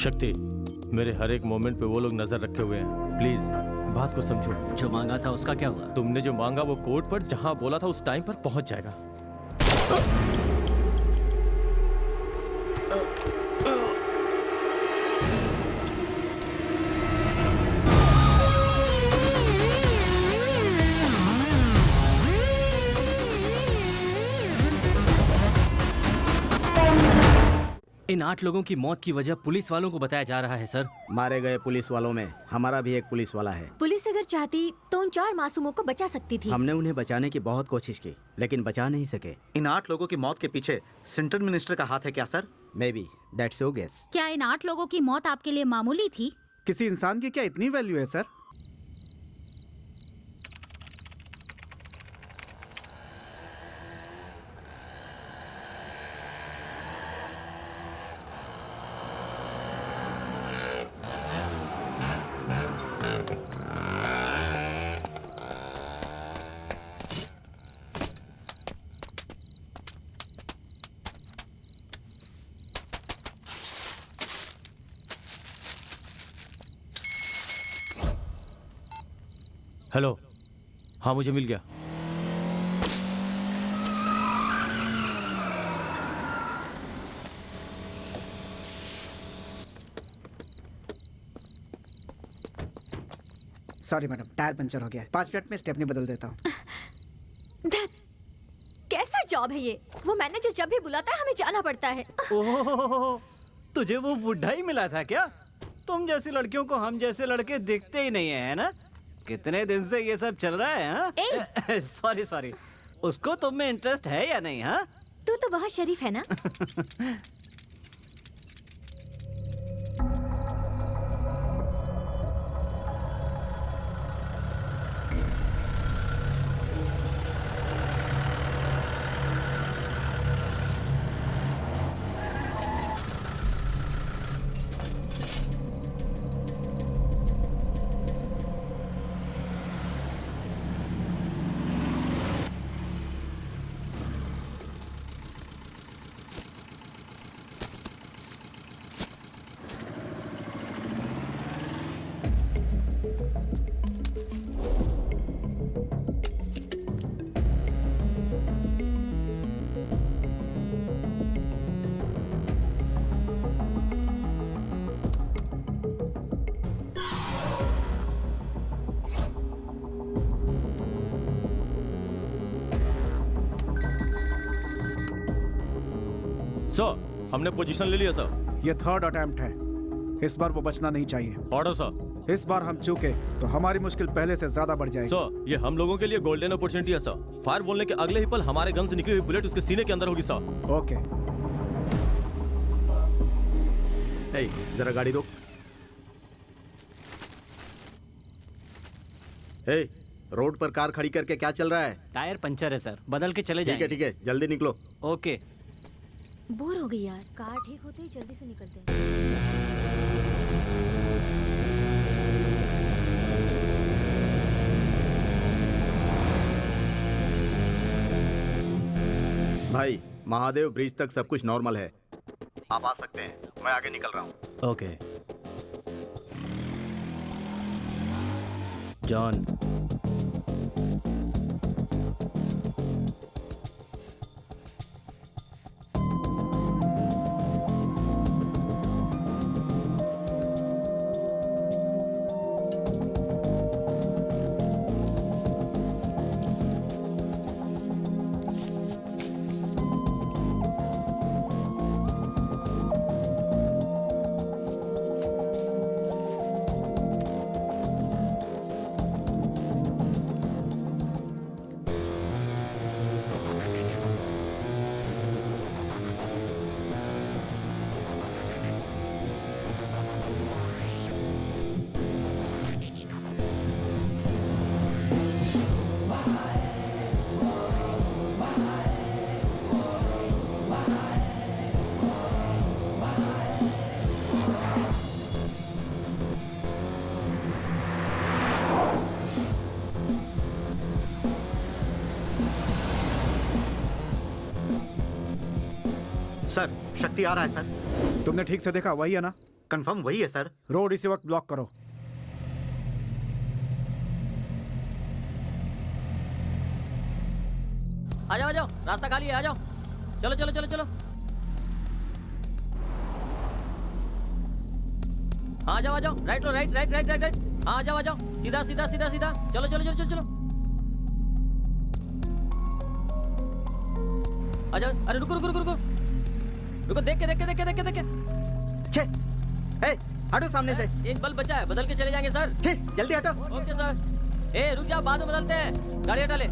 शक्ति, मेरे हर एक मोमेंट पे वो लोग नजर रखे हुए हैं। प्लीज बात को समझो। जो मांगा था उसका क्या हुआ? तुमने जो मांगा वो कोर्ट पर जहां बोला था उस टाइम पर पहुंच जाएगा। इन 8 लोगों की मौत की वजह पुलिस वालों को बताया जा रहा है सर। मारे गए पुलिस वालों में हमारा भी एक पुलिस वाला है। पुलिस अगर चाहती तो उन 4 मासूमों को बचा सकती थी। हमने उन्हें बचाने की बहुत कोशिश की लेकिन बचा नहीं सके। इन 8 लोगों की मौत के पीछे सेंट्रल मिनिस्टर का हाथ है क्या sir? May be that's your guess. क्या इन 8 लोगों की मौत आपके लिए मामूली थी? किसी इंसान की क्या इतनी वैल्यू है सर? हेलो, हाँ मुझे मिल गया। सॉरी मैडम, टायर पंचर हो गया। 5 मिनट में स्टेपनी बदल देता हूँ। कैसा जॉब है ये? वो मैनेजर जब भी बुलाता है हमें जाना पड़ता है। ओह, तुझे वो बुढ़ा ही मिला था क्या? तुम जैसी लड़कियों को हम जैसे लड़के दिखते ही नहीं है ना? कितने दिन से ये सब चल रहा है? हाँ? सॉरी, उसको तुम में इंटरेस्ट है या नहीं? हाँ, तू तो बहुत शरीफ है ना। सर, हमने पोजीशन ले लिया सर। ये 3rd अटेम्प्ट है। इस बार वो बचना नहीं चाहिए। Order sir. इस बार हम चूके तो हमारी मुश्किल पहले से ज्यादा बढ़ जाएगी। सर, ये हम लोगों के लिए गोल्डन अपॉर्चुनिटी है सर। फायर बोलने के अगले ही पल हमारे गन से निकली हुई बुलेट उसके सीने के अंदर होगी सर। ओके। जरा गाड़ी रोक। रोड पर कार खड़ी करके क्या चल रहा है? टायर पंचर है सर, बदल के चले ठीक जाएंगे। है, जल्दी निकलो। ओके। बोर हो गई यार। कार ठीक होते ही जल्दी से निकलते हैं। भाई, महादेव ब्रिज तक सब कुछ नॉर्मल है। आप आ सकते हैं, मैं आगे निकल रहा हूँ। ओके। जॉन, सर, शक्ति आ रहा है सर। तुमने ठीक से देखा? वही है ना? कंफर्म वही है सर। रोड इसी वक्त ब्लॉक करो। आ जाओ, रास्ता खाली है, आ जाओ। चलो चलो चलो चलो। हाँ, आ जाओ, राइट लो, राइट। हाँ, आ जाओ, सीधा। चलो। आ जाओ। अरे रुको, देख के। छे, ए, हटो सामने से। एक बल्ब बचा है, बदल के चले जाएंगे सर। छे, जल्दी हटो। Okay sir. ए रुक जाओ, बाद में बदलते हैं। गाड़ी हटा ले।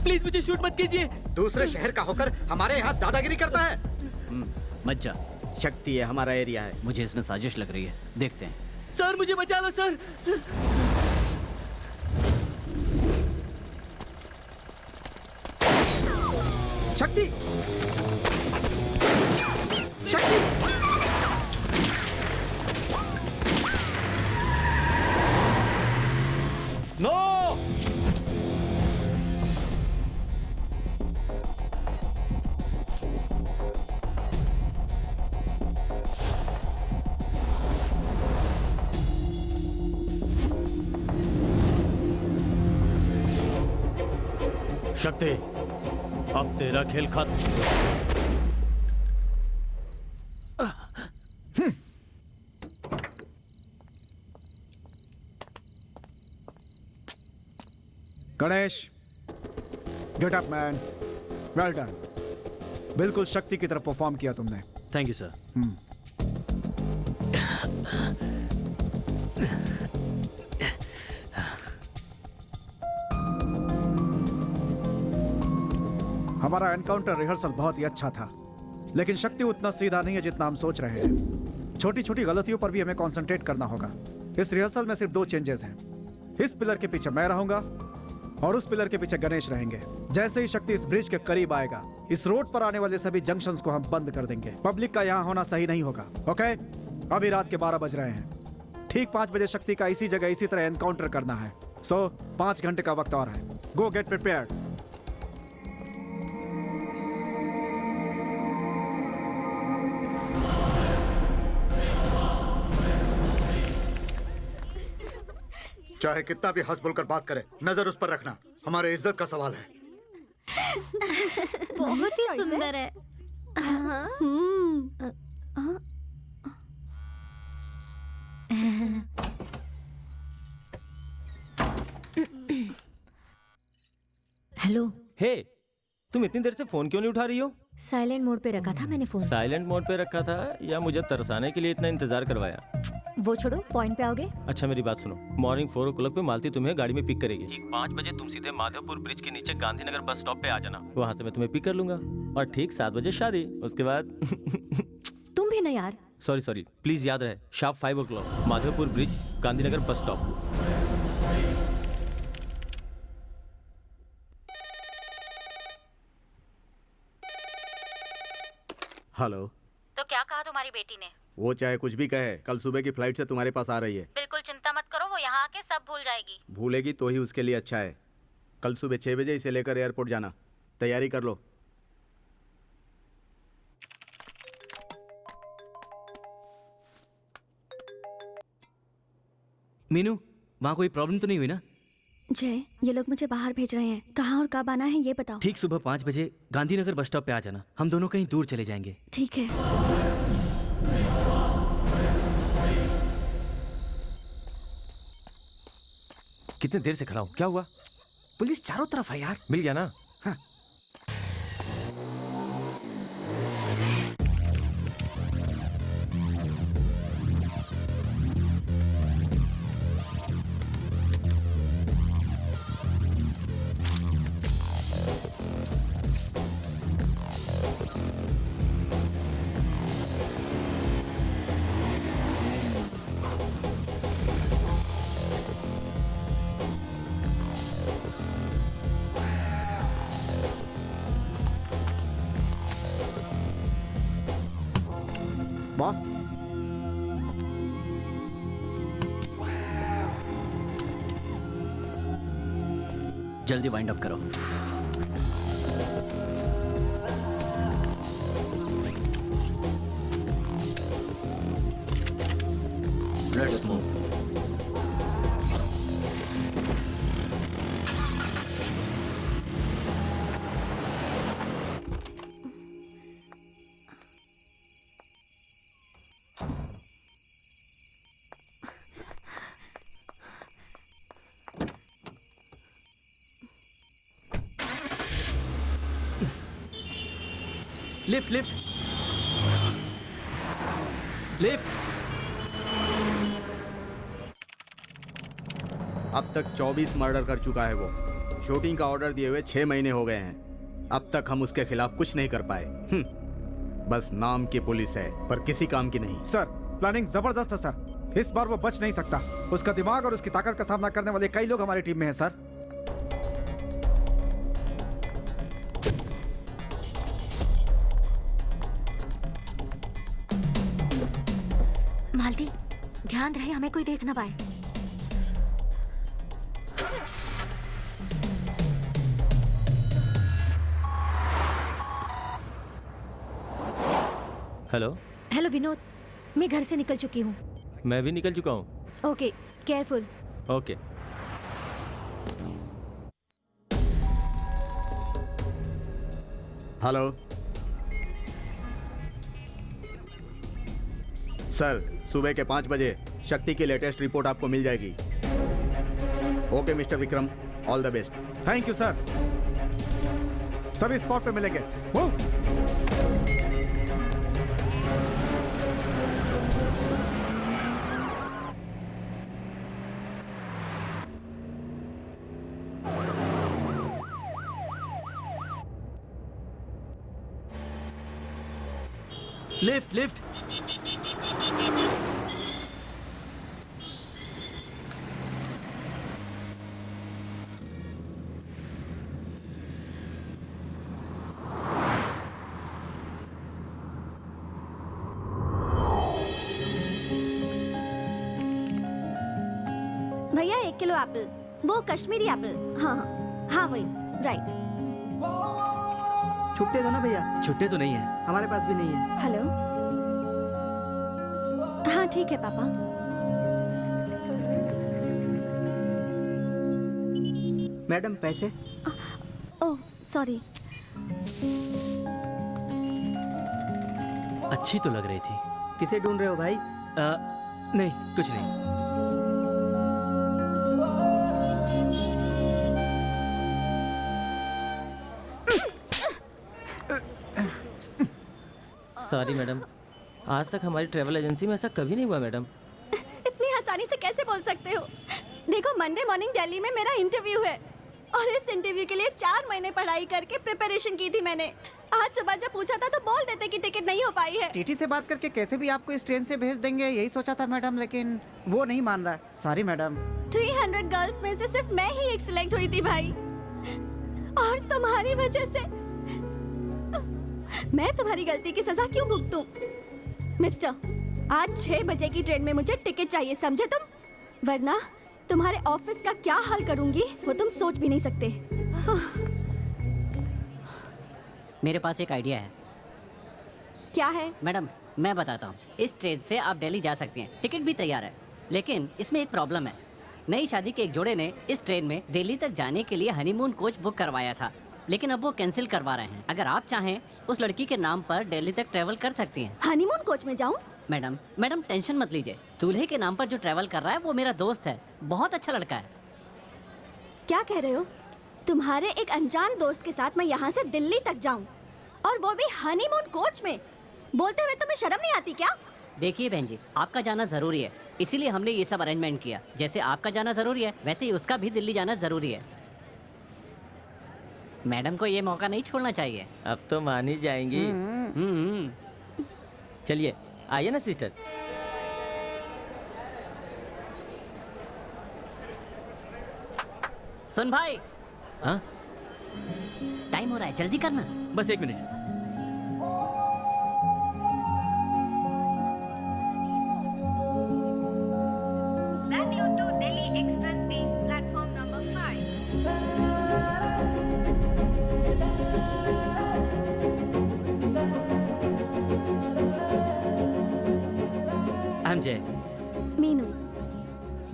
प्लीज मुझे शूट मत कीजिए। दूसरे शहर का होकर हमारे यहाँ दादागिरी करता है। मत जा, शक्ति है, हमारा एरिया है। मुझे इसमें साजिश लग रही है, देखते हैं। सर मुझे बचा लो सर। शक्ति, नो। शक्ति, अब तेरा खेल खत्म। Ganesh, get up man, well done. बिल्कुल शक्ति की तरफ परफॉर्म किया तुमने। Thank you sir. हमारा एनकाउंटर रिहर्सल बहुत ही अच्छा था, लेकिन शक्ति उतना सीधा नहीं है जितना हम सोच रहे हैं। छोटी छोटी गलतियों पर भी हमें कंसंट्रेट करना होगा। इस रिहर्सल में सिर्फ 2 चेंजेस हैं। इस पिलर के पीछे मैं रहूंगा और उस पिलर के पीछे गणेश रहेंगे। जैसे ही शक्ति इस ब्रिज के करीब आएगा, इस रोड पर आने वाले सभी जंक्शंस को हम बंद कर देंगे। पब्लिक का यहाँ होना सही नहीं होगा। ओके, अभी रात के 12 बज रहे हैं। ठीक 5 बजे शक्ति का इसी जगह इसी तरह एनकाउंटर करना है। सो 5 घंटे का वक्त और है। गो गेट प्रिपेयर्ड। चाहे कितना भी हंस बोलकर बात करे, नजर उस पर रखना। हमारे इज्जत का सवाल है। बहुत ही सुंदर है। हेलो, हे, तुम इतनी देर से फोन क्यों नहीं उठा रही हो? साइलेंट मोड पे रखा था मैंने फोन। साइलेंट मोड पे रखा था या मुझे तरसाने के लिए इतना इंतजार करवाया? वो छोड़ो, पॉइंट पे आओगे? अच्छा मेरी बात सुनो। मॉर्निंग 4 o'clock पे मालती तुम्हें गाड़ी में पिक करेगी। ठीक 5 बजे तुम सीधे माधवपुर ब्रिज के नीचे गांधीनगर बस स्टॉप पे आ जाना। वहाँ से मैं तुम्हें पिक कर लूंगा और ठीक 7 बजे शादी। उसके बाद तुम भी ना यार। सॉरी प्लीज याद रहे, sharp 5 o'clock Madhopur bridge Gandhinagar bus stop. Hello. तो क्या कहा तुम्हारी बेटी ने? वो चाहे कुछ भी कहे, कल सुबह की फ्लाइट से तुम्हारे पास आ रही है। बिल्कुल चिंता मत करो, वो यहाँ आके सब भूल जाएगी। भूलेगी तो ही उसके लिए अच्छा है। कल सुबह 6 बजे इसे लेकर एयरपोर्ट जाना। तैयारी कर लो। मीनू, वहाँ कोई प्रॉब्लम तो नहीं हुई ना? जय, ये लोग मुझे बाहर भेज रहे हैं। कहाँ और कब आना है ये बताओ। ठीक सुबह 5 बजे गांधीनगर बस स्टॉप पे आ जाना। हम दोनों कहीं दूर चले जाएंगे। ठीक है। कितने देर से खड़ा हूँ, क्या हुआ? पुलिस चारों तरफ है यार। मिल गया ना? हाँ। बॉस जल्दी वाइंड अप करो। Let's move. Lift lift lift. अब तक 24 मर्डर कर चुका है वो। शूटिंग का ऑर्डर दिए हुए 6 महीने हो गए हैं। अब तक हम उसके खिलाफ कुछ नहीं कर पाए। बस नाम की पुलिस है पर किसी काम की नहीं। सर प्लानिंग जबरदस्त है सर, इस बार वो बच नहीं सकता। उसका दिमाग और उसकी ताकत का सामना करने वाले कई लोग हमारी टीम में हैं सर। मालती ध्यान रहे हमें कोई देख ना पाए। हेलो। हेलो विनोद, मैं घर से निकल चुकी हूँ। मैं भी निकल चुका हूँ। Okay careful. Okay. Hello sir, सुबह के 5 बजे शक्ति की लेटेस्ट रिपोर्ट आपको मिल जाएगी। Okay mister Vikram, all the best. Thank you sir. सभी स्पॉट पे मिलेंगे। मूव। Lift lift. भैया 1 किलो एप्पल, वो कश्मीरी एप्पल। हाँ हाँ हाँ वही राइट। छुट्टे दो ना भैया, छुट्टे तो नहीं है। हमारे पास भी नहीं है। हेलो। हाँ ठीक है पापा। मैडम पैसे। Oh sorry. अच्छी तो लग रही थी। किसे ढूंढ रहे हो भाई? नहीं कुछ नहीं। सॉरी मैडम, आज तक हमारी ट्रैवल एजेंसी में ऐसा कभी नहीं हुआ मैडम। इतनी आसानी से कैसे बोल सकते हो? देखो मंडे मॉर्निंग दिल्ली में मेरा इंटरव्यू है और इस इंटरव्यू के लिए 4 महीने पढ़ाई करके प्रिपरेशन की थी मैंने। आज सुबह जब पूछा था तो बोल देते कि टिकट नहीं हो पाई है। टीटी से बात करके कैसे भी आपको इस ट्रेन से भेज देंगे यही सोचा था मैडम, लेकिन वो नहीं मान रहा। Sorry madam. 300 गर्ल्स में से सिर्फ मैं ही एक सिलेक्ट हुई थी भाई, और तुम्हारी वजह से मैं तुम्हारी गलती की सजा क्यों भुगतूं? मिस्टर, आज 6 बजे की ट्रेन में मुझे टिकट चाहिए, समझे तुम? वरना तुम्हारे ऑफिस का क्या हाल करूंगी वो तुम सोच भी नहीं सकते। मेरे पास एक आइडिया है। क्या है? मैडम मैं बताता हूँ। इस ट्रेन से आप दिल्ली जा सकती हैं, टिकट भी तैयार है। लेकिन इसमें एक प्रॉब्लम है। नई शादी के एक जोड़े ने इस ट्रेन में दिल्ली तक जाने के लिए हनीमून कोच बुक करवाया था, लेकिन अब वो कैंसिल करवा रहे हैं। अगर आप चाहें उस लड़की के नाम पर दिल्ली तक ट्रैवल कर सकती हैं। हनीमून कोच में जाऊं? मैडम टेंशन मत लीजिए। दूल्हे के नाम पर जो ट्रैवल कर रहा है वो मेरा दोस्त है, बहुत अच्छा लड़का है। क्या कह रहे हो? तुम्हारे एक अनजान दोस्त के साथ मैं यहाँ से दिल्ली तक जाऊं, और वो भी हनीमून कोच में? बोलते हुए तुम्हें शर्म नहीं आती क्या? देखिए बहन जी, आपका जाना जरूरी है, इसीलिए हमने ये सब अरेंजमेंट किया। जैसे आपका जाना जरूरी है वैसे ही उसका भी दिल्ली जाना जरूरी है। मैडम को ये मौका नहीं छोड़ना चाहिए। अब तो मान ही जाएंगी। चलिए आइए ना सिस्टर। सुन भाई, हाँ टाइम हो रहा है, जल्दी करना। बस 1 मिनट।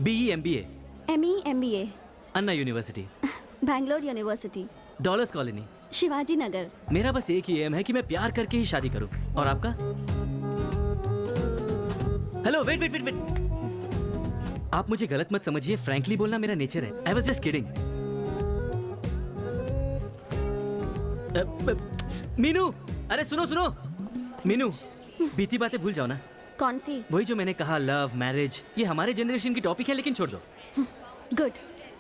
BE MBA, ME MBA, Anna university, Bangalore university, dollars colony. Shivaji Nagar. मेरा बस एक ही एम है कि मैं प्यार करके ही शादी करूं। और आपका? Hello, wait wait wait wait. आप मुझे गलत मत समझिए, फ्रैंकली बोलना मेरा नेचर है। I was just kidding. Meenu, अरे सुनो सुनो। मीनू, बीती बातें भूल जाओ ना। कौन सी? वही जो मैंने कहा, लव मैरिज, ये हमारे जनरेशन की टॉपिक है, लेकिन छोड़ दो। गुड।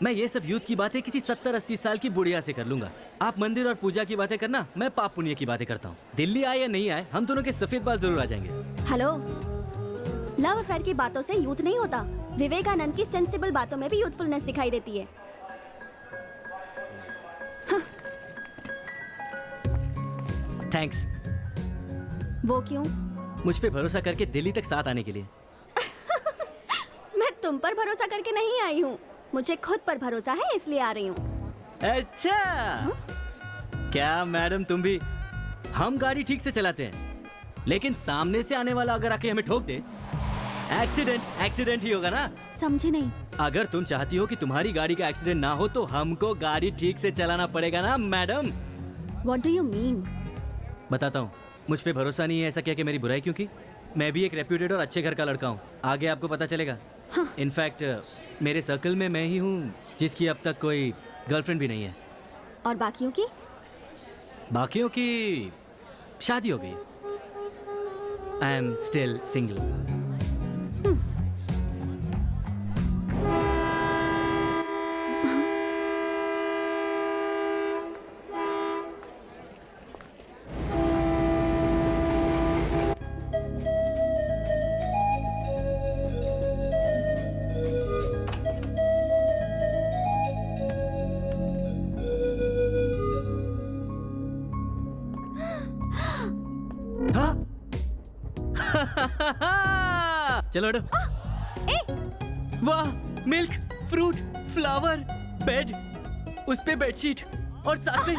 मैं ये सब यूथ की बातें किसी 70-80 साल की बुढ़िया से कर लूंगा। आप मंदिर और पूजा की बातें करना, मैं पाप पुण्य की बातें करता हूँ। दिल्ली आए या नहीं आए, हम दोनों के सफेद बाल जरूर आ जाएंगे। हेलो, लव अफेयर की बातों से यूथ नहीं होता। विवेकानंद की सेंसिबल बातों में भी यूथफुलनेस दिखाई देती है। थैंक्स। वो क्यों? मुझ पे भरोसा करके दिल्ली तक साथ आने के लिए। मैं तुम पर भरोसा करके नहीं आई हूँ, मुझे खुद पर भरोसा है, इसलिए आ रही हूँ। अच्छा, क्या मैडम तुम भी? हम गाड़ी ठीक से चलाते हैं, लेकिन सामने से आने वाला अगर आके हमें ठोक दे, एक्सीडेंट ही होगा ना। समझी नहीं। अगर तुम चाहती हो कि तुम्हारी गाड़ी का एक्सीडेंट ना हो, तो हमको गाड़ी ठीक से चलाना पड़ेगा ना madam. What do you mean? बताता हूँ। मुझ पे भरोसा नहीं है ऐसा क्या कि मेरी बुराई, क्योंकि मैं भी एक रेप्यूटेड और अच्छे घर का लड़का हूँ। आगे आपको पता चलेगा। इनफैक्ट मेरे सर्कल में मैं ही हूँ जिसकी अब तक कोई गर्लफ्रेंड भी नहीं है। और बाकियों की? बाकियों की शादी हो गई। I am still single. चलो हटो। वाह, मिल्क, फ्रूट, फ्लावर, बेड, उस पे बेडशीट और साथ में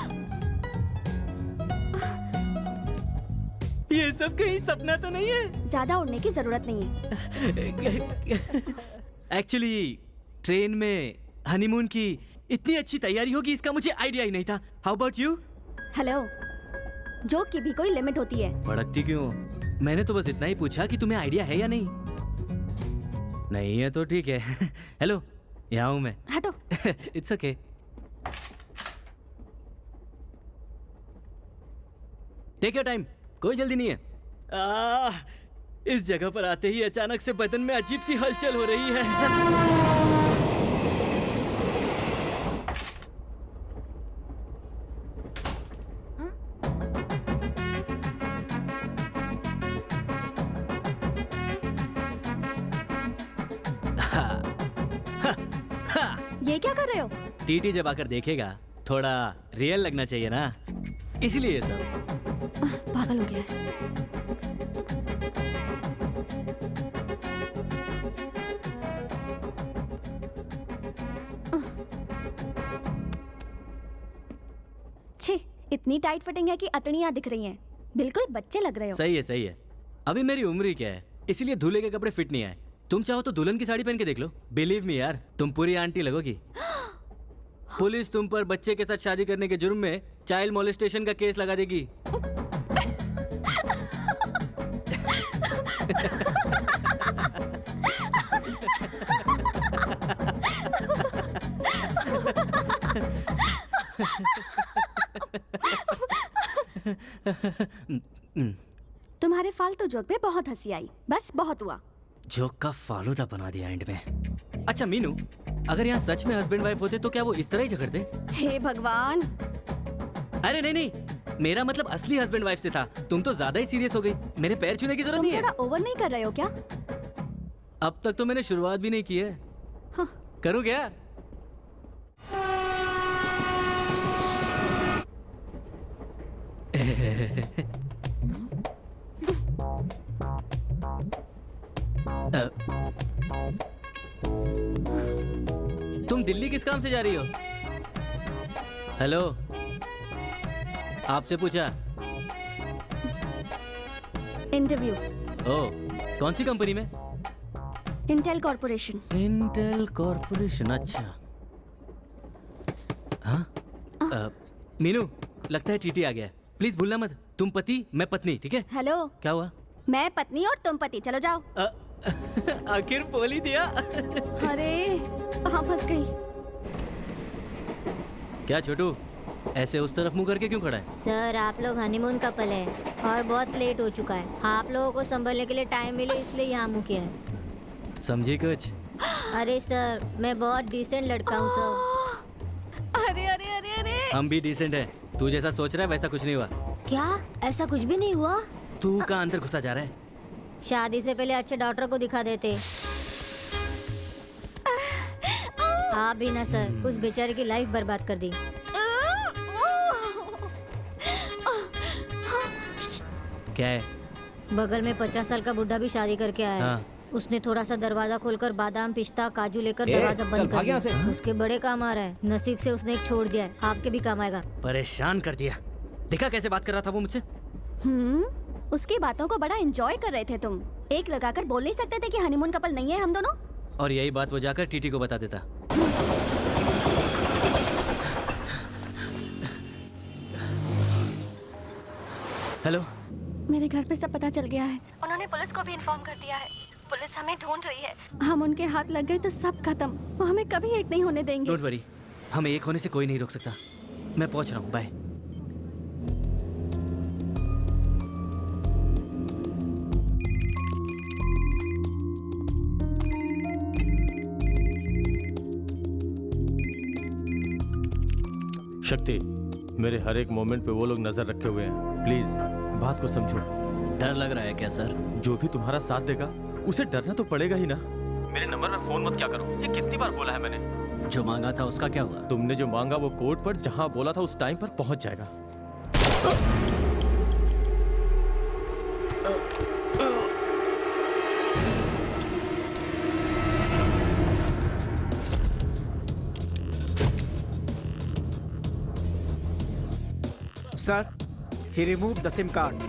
ये सब कहीं सपना तो नहीं है? ज्यादा उड़ने की जरूरत नहीं है। एक्चुअली ट्रेन में हनीमून की इतनी अच्छी तैयारी होगी इसका मुझे आइडिया ही नहीं था। How about you? Hello, joke की भी कोई लिमिट होती है। भड़कती क्यों? मैंने तो बस इतना ही पूछा कि तुम्हें आइडिया है या नहीं। नहीं है तो ठीक है। हेलो, यहाँ हूँ मैं। हटो। It's okay. Take your time, कोई जल्दी नहीं है। इस जगह पर आते ही अचानक से बदन में अजीब सी हलचल हो रही है। ये क्या कर रहे हो? टीटी जब आकर देखेगा थोड़ा रियल लगना चाहिए ना, इसलिए ये सब। पागल हो गया है। छी, इतनी टाइट फिटिंग है कि अतड़ियां दिख रही हैं। बिल्कुल बच्चे लग रहे हो। सही है सही है। अभी मेरी उम्र ही क्या है, इसीलिए दूल्हे के कपड़े फिट नहीं आए। तुम चाहो तो दुल्हन की साड़ी पहन के देख लो। बिलीव मी यार, तुम पूरी आंटी लगोगी। पुलिस तुम पर बच्चे के साथ शादी करने के जुर्म में चाइल्ड मोलेस्टेशन का केस लगा देगी। तुम्हारे फालतू जोक पे बहुत हंसी आई, बस बहुत हुआ। जोक का फालूदा बना दिया एंड में। अच्छा मीनू, अगर यहाँ सच में हस्बैंड वाइफ होते तो क्या वो इस तरह ही झगड़ते? हे भगवान। अरे नहीं नहीं, मेरा मतलब असली हस्बैंड वाइफ से था। तुम तो ज्यादा ही सीरियस हो गई। मेरे पैर छूने की जरूरत तुम नहीं है। थोड़ा ओवर नहीं कर रहे हो क्या? अब तक तो मैंने शुरुआत भी नहीं की है। हाँ। करूँ क्या? तुम दिल्ली किस काम से जा रही हो? हेलो, आपसे पूछा। इंटरव्यू। ओह, कौन सी कंपनी में? Intel corporation. इंटेल कॉर्पोरेशन, अच्छा। हाँ मीनू, लगता है टीटी आ गया है। प्लीज भूलना मत, तुम पति मैं पत्नी, ठीक है? हेलो, क्या हुआ? मैं पत्नी और तुम पति, चलो जाओ। आखिर बोल ही दिया। अरे कहाँ फंस गई? क्या छोटू, ऐसे उस तरफ मुंह करके क्यों खड़ा है? सर आप लोग हनीमून कपल है और बहुत लेट हो चुका है। आप लोगों को संभलने के लिए टाइम मिले इसलिए यहाँ मुँह किया है। समझी कुछ? अरे सर मैं बहुत डिसेंट लड़का हूँ सर। अरे अरे अरे अरे, हम भी डिसेंट है, तू जैसा सोच रहा है वैसा कुछ नहीं हुआ। क्या ऐसा कुछ भी नहीं हुआ? तू कहाँ अंदर घुसा जा रहा है? शादी से पहले अच्छे डॉक्टर को दिखा देते। आप भी ना सर, उस बेचारे की लाइफ बर्बाद कर दी। क्या है? बगल में 50 साल का बुढ़ा भी शादी करके आया है। हाँ। उसने थोड़ा सा दरवाजा खोलकर बादाम पिस्ता काजू लेकर दरवाजा बंद कर दिया। उसके बड़े काम आ रहा है। नसीब से उसने एक छोड़ दिया है, आपके भी काम आएगा। परेशान कर दिया। देखा कैसे बात कर रहा था वो मुझसे? उसकी बातों को बड़ा एंजॉय कर रहे थे तुम। एक लगाकर बोल नहीं सकते थे कि हनीमून कपल नहीं है हम दोनों? और यही बात वो जाकर टीटी को बता देता। हेलो, मेरे घर पे सब पता चल गया है। उन्होंने पुलिस को भी इन्फॉर्म कर दिया है। पुलिस हमें ढूंढ रही है। हम उनके हाथ लग गए तो सब खत्म। वो हमें कभी एक नहीं होने देंगे। डोंट वरी, हमें एक होने से कोई नहीं रोक सकता। मैं पहुंच रहा हूँ, बाय। शक्ति, मेरे हर एक मोमेंट पे वो लोग नजर रखे हुए हैं। प्लीज बात को समझो। डर लग रहा है क्या सर? जो भी तुम्हारा साथ देगा उसे डरना तो पड़ेगा ही ना। मेरे नंबर पर फोन मत क्या करो, ये कितनी बार बोला है मैंने। जो मांगा था उसका क्या हुआ? तुमने जो मांगा वो कोर्ट पर जहां बोला था उस टाइम पर पहुंच जाएगा। Sir, he removed the SIM card.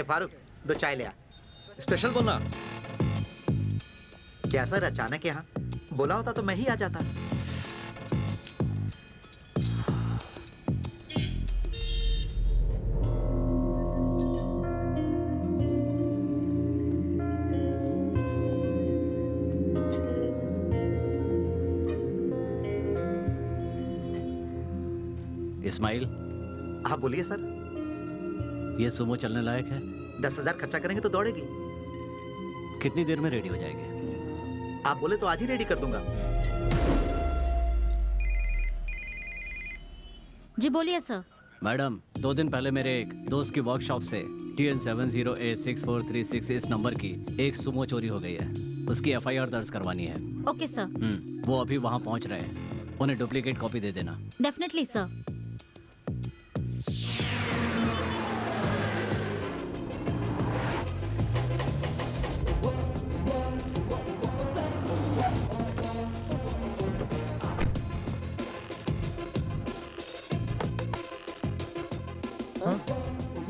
Farooq, दो चाय ले आ। स्पेशल बोलना। क्या सर अचानक यहाँ? बोला होता तो मैं ही आ जाता। इस्माइल, हाँ बोलिए सर। ये सुमो चलने लायक है? 10,000 खर्चा करेंगे तो दौड़ेगी। कितनी देर में रेडी हो जाएगी? आप बोले तो आज ही रेडी कर दूंगा। जी बोलिए सर। मैडम, 2 दिन पहले मेरे एक दोस्त की वर्कशॉप से TN70A6436 इस नंबर की एक सुमो चोरी हो गई है। उसकी FIR दर्ज करवानी है। Okay sir. वो अभी वहाँ पहुँच रहे हैं। उन्हें डुप्लीकेट कॉपी दे देना। Definitely sir.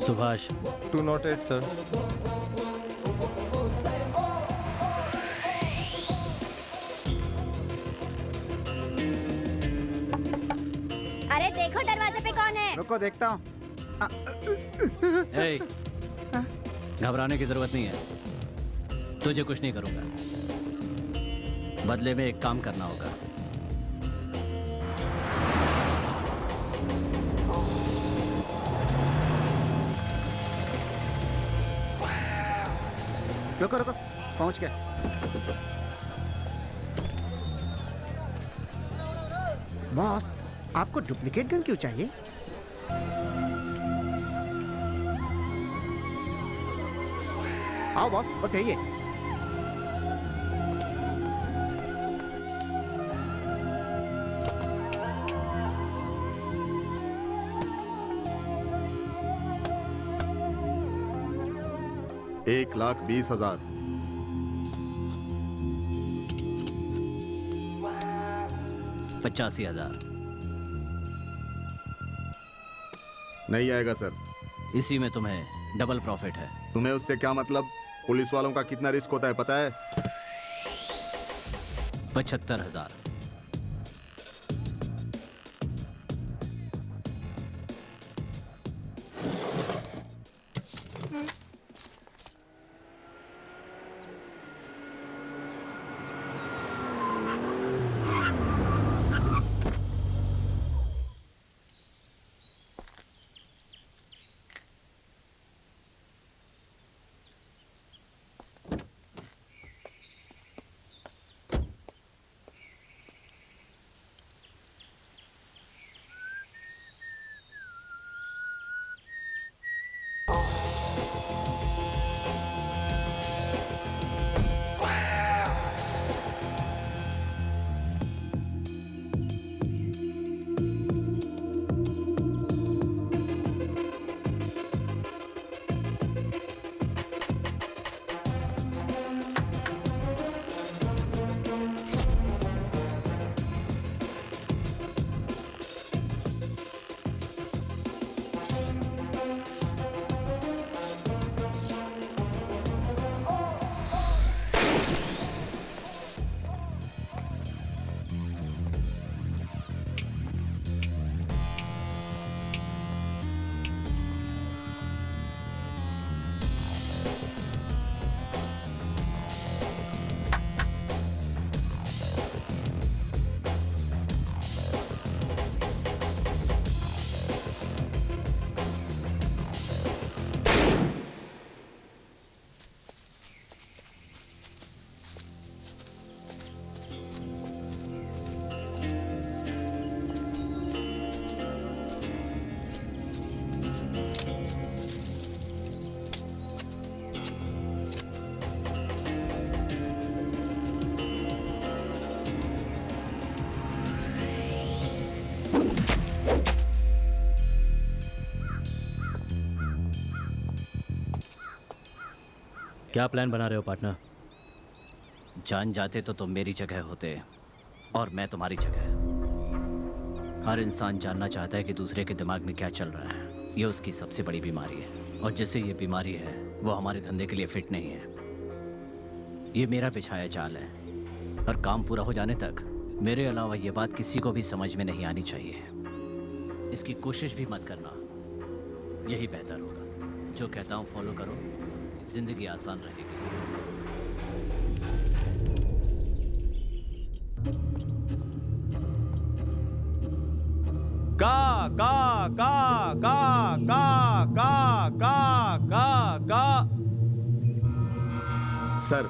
सुभाष, 208 सर। अरे देखो दरवाजे पे कौन है। रुको देखता हूँ। ए, घबराने की जरूरत नहीं है। तुझे कुछ नहीं करूंगा। बदले में एक काम करना होगा। रुको रुको, पहुंच गए। बॉस, आपको डुप्लीकेट गन क्यों चाहिए? आओ बॉस, बस यही है। एक लाख 20,000। 85,000। नहीं आएगा सर। इसी में तुम्हें डबल प्रॉफिट है। तुम्हें उससे क्या मतलब? पुलिस वालों का कितना रिस्क होता है पता है? 75,000। क्या प्लान बना रहे हो पार्टनर? जान जाते तो तुम मेरी जगह होते और मैं तुम्हारी जगह। हर इंसान जानना चाहता है कि दूसरे के दिमाग में क्या चल रहा है। ये उसकी सबसे बड़ी बीमारी है और जिससे ये बीमारी है वो हमारे धंधे के लिए फिट नहीं है। ये मेरा बिछाया जाल है और काम पूरा हो जाने तक मेरे अलावा ये बात किसी को भी समझ में नहीं आनी चाहिए। इसकी कोशिश भी मत करना, यही बेहतर होगा। जो कहता हूँ फॉलो करो, जिंदगी आसान रहेगी। का का का का का का का का का। सर,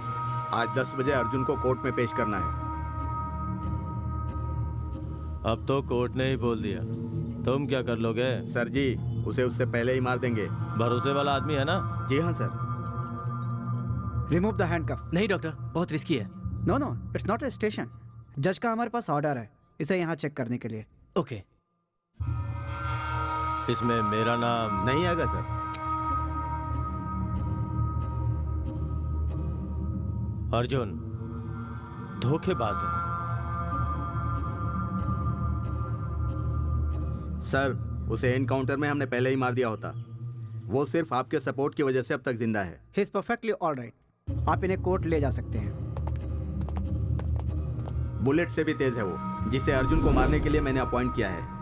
आज 10 बजे अर्जुन को कोर्ट में पेश करना है। अब तो कोर्ट ने ही बोल दिया, तुम क्या कर लोगे? सर जी, उसे उससे पहले ही मार देंगे। भरोसे वाला आदमी है ना? जी हाँ सर। Remove the handcuff. नहीं डॉक्टर, बहुत रिस्की है। No no, it's not a station. जज का हमारे पास ऑर्डर है इसे यहाँ चेक करने के लिए। ओके। इसमें मेरा नाम नहीं आएगा सर। अर्जुन धोखेबाज है। सर, उसे एनकाउंटर में हमने पहले ही मार दिया होता। वो सिर्फ आपके सपोर्ट की वजह से अब तक जिंदा है। He is perfectly alright. आप इन्हें कोर्ट ले जा सकते हैं। बुलेट से भी तेज है वो, जिसे अर्जुन को मारने के लिए मैंने अपॉइंट किया है।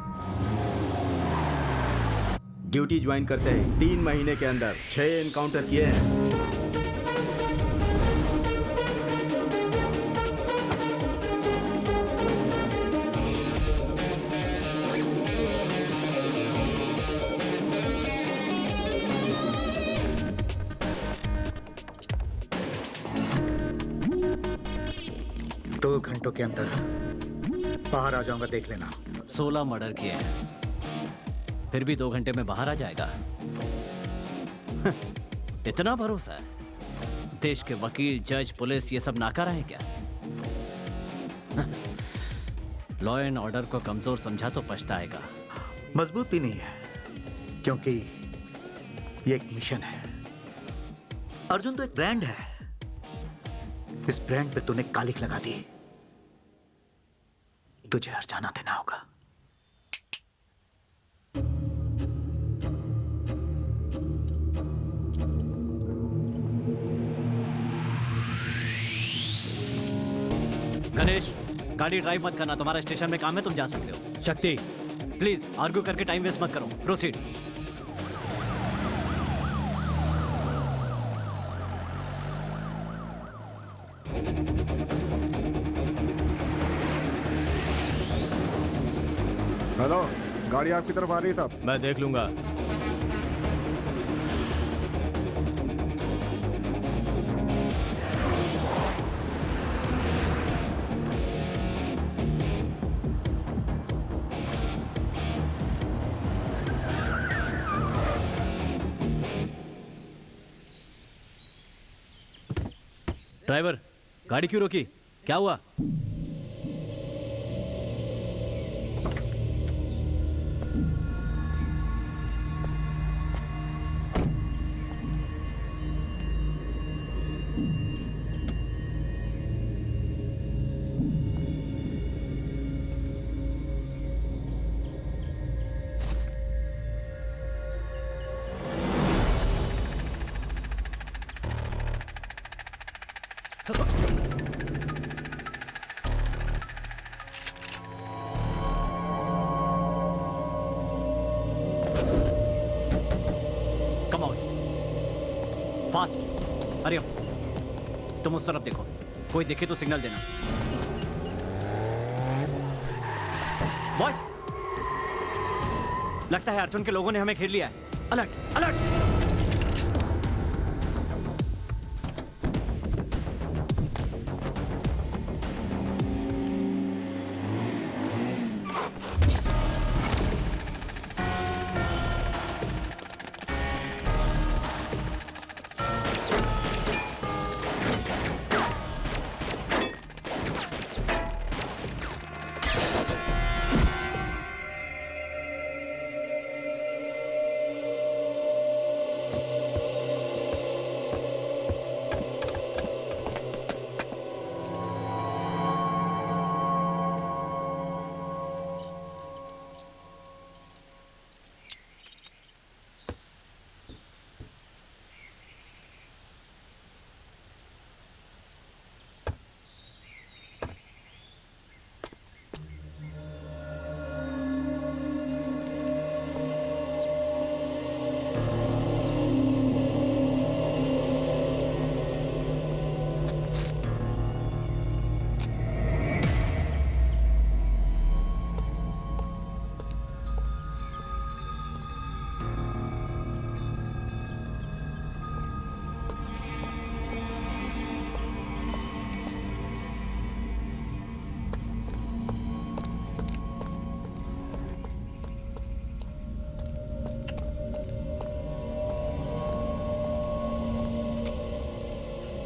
ड्यूटी ज्वाइन करते ही 3 महीने के अंदर 6 एनकाउंटर किए हैं। 2 घंटों के अंदर बाहर आ जाऊंगा, देख लेना। 16 मर्डर किए हैं, फिर भी 2 घंटे में बाहर आ जाएगा। इतना भरोसा है? देश के वकील, जज, पुलिस ये सब नाकारा है क्या? लॉ एंड ऑर्डर को कमजोर समझा तो पछताएगा। मजबूत भी नहीं है, क्योंकि ये एक मिशन है। अर्जुन तो एक ब्रांड है, इस ब्रांड पे तूने कालिक लगा दी, तुझे हर्जाना देना होगा। गणेश, गाड़ी ड्राइव मत करना, तुम्हारा स्टेशन में काम है, तुम जा सकते हो। शक्ति, प्लीज आर्ग्यू करके टाइम वेस्ट मत करो, प्रोसीड। हेलो, गाड़ी आपकी तरफ आ रही है साहब। मैं देख लूंगा। ड्राइवर, गाड़ी क्यों रोकी? क्या हुआ? Come on, fast, hurry up. तुम उस तरफ देखो, कोई देखे तो सिग्नल देना। बॉयज, लगता है अर्जुन के लोगों ने हमें घेर लिया है। Alert, alert.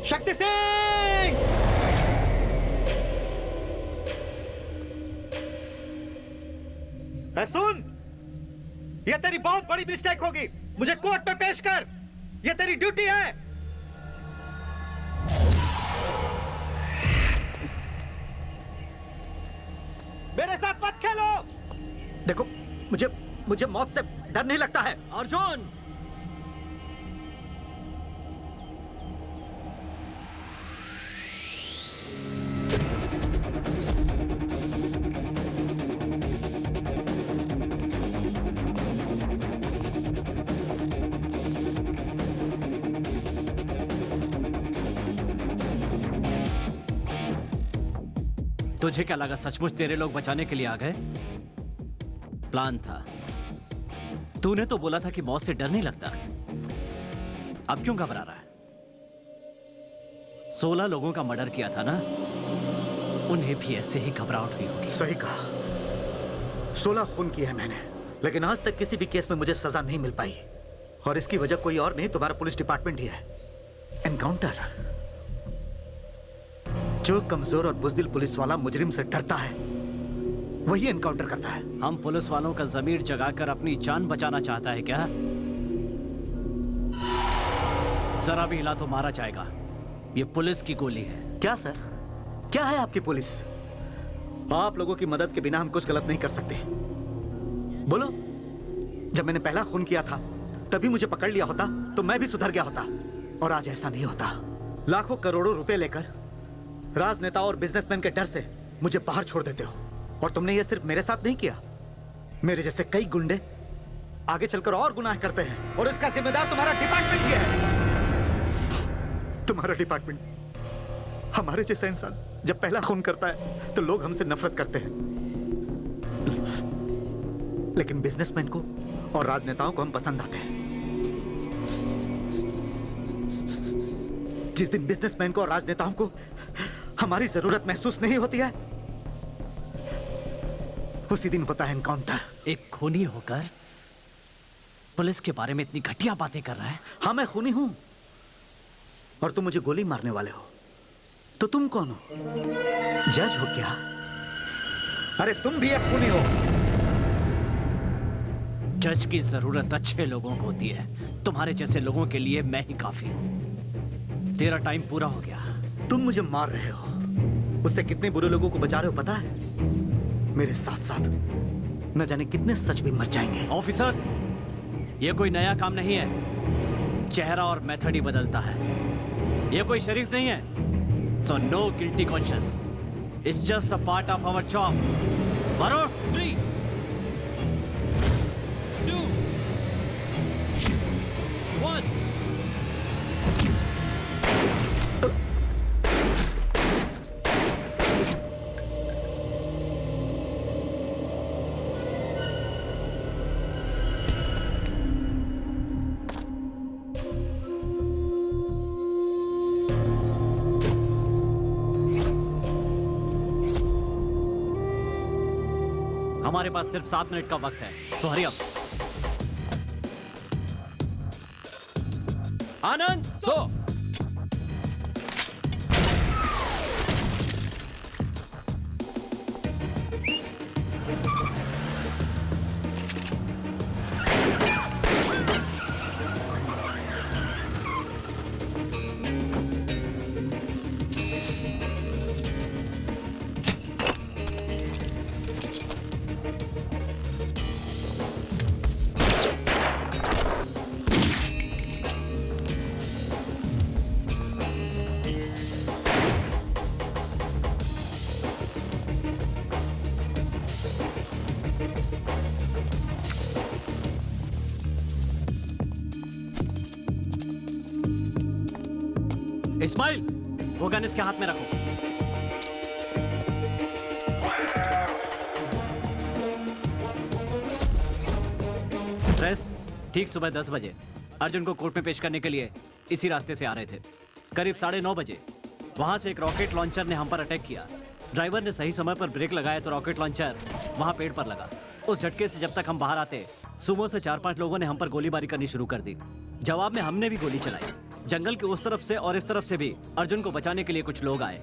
शक्ति सिंह! सुन, ये तेरी बहुत बड़ी मिस्टेक होगी। मुझे कोर्ट में पेश कर, ये तेरी ड्यूटी है। मेरे साथ मत खेलो। देखो, मुझे मौत से डर नहीं लगता है। अर्जुन, तुझे क्या लगा सचमुच तेरे लोग बचाने के लिए आ गए? प्लान था। तूने तो बोला था कि मौत से डर नहीं लगता। अब क्यों घबरा रहा है? 16 लोगों का मर्डर किया था ना, उन्हें भी ऐसे ही घबराहट हुई होगी। सही कहा, 16 खून किए हैं मैंने, लेकिन आज तक किसी भी केस में मुझे सजा नहीं मिल पाई, और इसकी वजह कोई और नहीं, तुम्हारा पुलिस डिपार्टमेंट ही है। एनकाउंटर। जो कमजोर और बुजदिल पुलिस वाला मुजरिम से डरता है वही एनकाउंटर करता है। हम पुलिस वालों का जमीर जगाकर अपनी जान बचाना चाहता है क्या? जरा भी हिला तो मारा जाएगा। ये पुलिस की गोली है। क्या सर, क्या है आपकी पुलिस? आप लोगों की मदद के बिना हम कुछ गलत नहीं कर सकते। बोलो, जब मैंने पहला खून किया था तभी मुझे पकड़ लिया होता तो मैं भी सुधर गया होता, और आज ऐसा नहीं होता। लाखों करोड़ों रुपए लेकर राजनेता और बिजनेसमैन के डर से मुझे बाहर छोड़ देते हो, और तुमने ये सिर्फ मेरे साथ नहीं किया, मेरे जैसे कई गुंडे आगे चलकर और गुनाह करते हैं, और इसका जिम्मेदार तुम्हारा डिपार्टमेंट ही है। तुम्हारा डिपार्टमेंट। हमारे जैसा इंसान जब पहला खून करता है तो लोग हमसे नफरत करते हैं, लेकिन बिजनेसमैन को और राजनेताओं को हम पसंद आते हैं। जिस दिन बिजनेसमैन को और राजनेताओं को हमारी जरूरत महसूस नहीं होती है, उसी दिन होता है एनकाउंटर। एक खूनी होकर पुलिस के बारे में इतनी घटिया बातें कर रहा है। हाँ, मैं खूनी हूं, और तुम मुझे गोली मारने वाले हो। तो तुम कौन हो? जज हो क्या? अरे तुम भी एक खूनी हो। जज की जरूरत अच्छे लोगों को होती है। तुम्हारे जैसे लोगों के लिए मैं ही काफी हूं। तेरा टाइम पूरा हो गया। तुम मुझे मार रहे हो, उससे कितने बुरे लोगों को बचा रहे हो पता है? मेरे साथ साथ न जाने कितने सच भी मर जाएंगे। ऑफिसर्स, ये कोई नया काम नहीं है। चेहरा और मेथड ही बदलता है। ये कोई शरीफ नहीं है। So no guilty conscious. It's just a part of our job. Varun, 3, 2, 1। हमारे पास सिर्फ 7 मिनट का वक्त है, सो हरी अप। आनंद, सो। इस्माइल, वो गन इसके हाथ में रखो। प्रेस, ठीक सुबह 10 बजे अर्जुन को कोर्ट में पेश करने के लिए इसी रास्ते से आ रहे थे। करीब 9:30 बजे वहां से एक रॉकेट लॉन्चर ने हम पर अटैक किया। ड्राइवर ने सही समय पर ब्रेक लगाया तो रॉकेट लॉन्चर वहां पेड़ पर लगा। उस झटके से जब तक हम बाहर आते, सुबह से 4-5 लोगों ने हम पर गोलीबारी करनी शुरू कर दी। जवाब में हमने भी गोली चलाई। जंगल के उस तरफ से और इस तरफ से भी अर्जुन को बचाने के लिए कुछ लोग आए।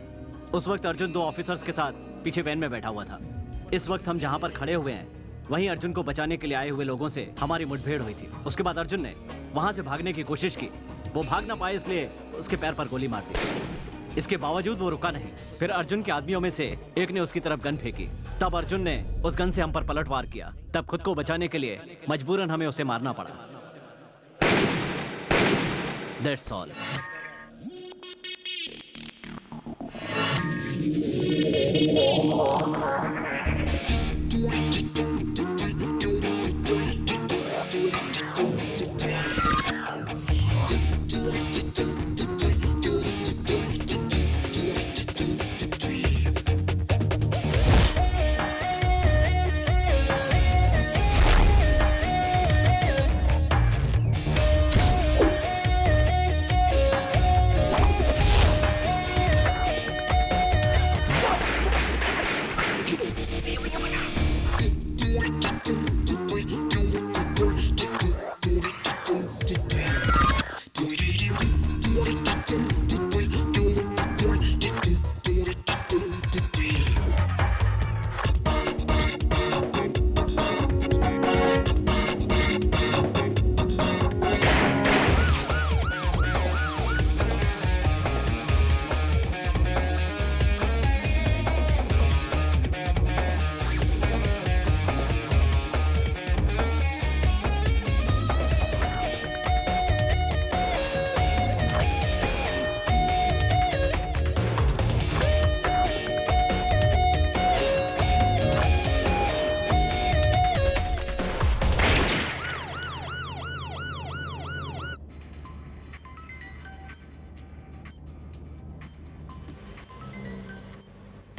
उस वक्त अर्जुन 2 ऑफिसर्स के साथ पीछे वैन में बैठा हुआ था। इस वक्त हम जहां पर खड़े हुए हैं वहीं अर्जुन को बचाने के लिए आए हुए लोगों से हमारी मुठभेड़ हुई थी। उसके बाद अर्जुन ने वहां से भागने की कोशिश की। वो भाग ना पाए इसलिए उसके पैर पर गोली मार दी। इसके बावजूद वो रुका नहीं। फिर अर्जुन के आदमियों में से एक ने उसकी तरफ गन फेंकी। तब अर्जुन ने उस गन से हम पर पलटवार किया। तब खुद को बचाने के लिए मजबूरन हमें उसे मारना पड़ा। That's all.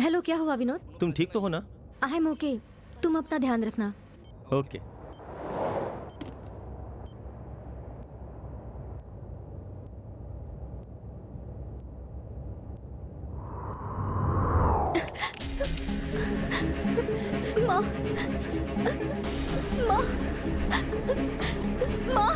हेलो, क्या हुआ विनोद? तुम ठीक तो हो ना? आई एम ओके, तुम अपना ध्यान रखना। ओके। माँ, माँ, माँ।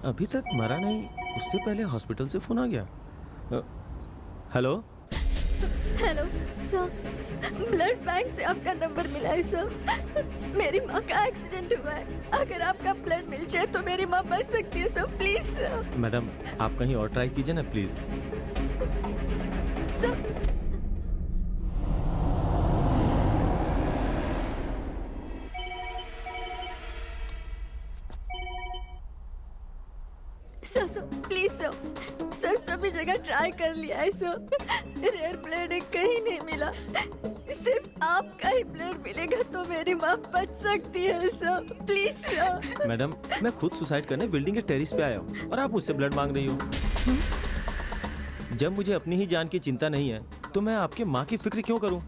अभी तक मरा नहीं, उससे पहले हॉस्पिटल से फोन आ गया। Hello hello sir, blood bank से आपका नंबर मिला है सर। मेरी माँ का एक्सीडेंट हुआ है, अगर आपका ब्लड मिल जाए तो मेरी माँ बच सकती है सर, प्लीज सर। मैडम, आप कहीं और ट्राई कीजिए ना please. Sir, sir sir please sir, sir सभी जगह ट्राई कर लिया है सर, रेयर ब्लड कहीं नहीं मिला, सिर्फ आपका ही ब्लड मिलेगा तो मेरी माँ बच सकती है सर, प्लीज सर। मैडम, मैं खुद सुसाइड करने बिल्डिंग के टेरेस पे आया हूँ और आप मुझसे ब्लड मांग रही हो। जब मुझे अपनी ही जान की चिंता नहीं है तो मैं आपके माँ की फिक्र क्यों करूँ?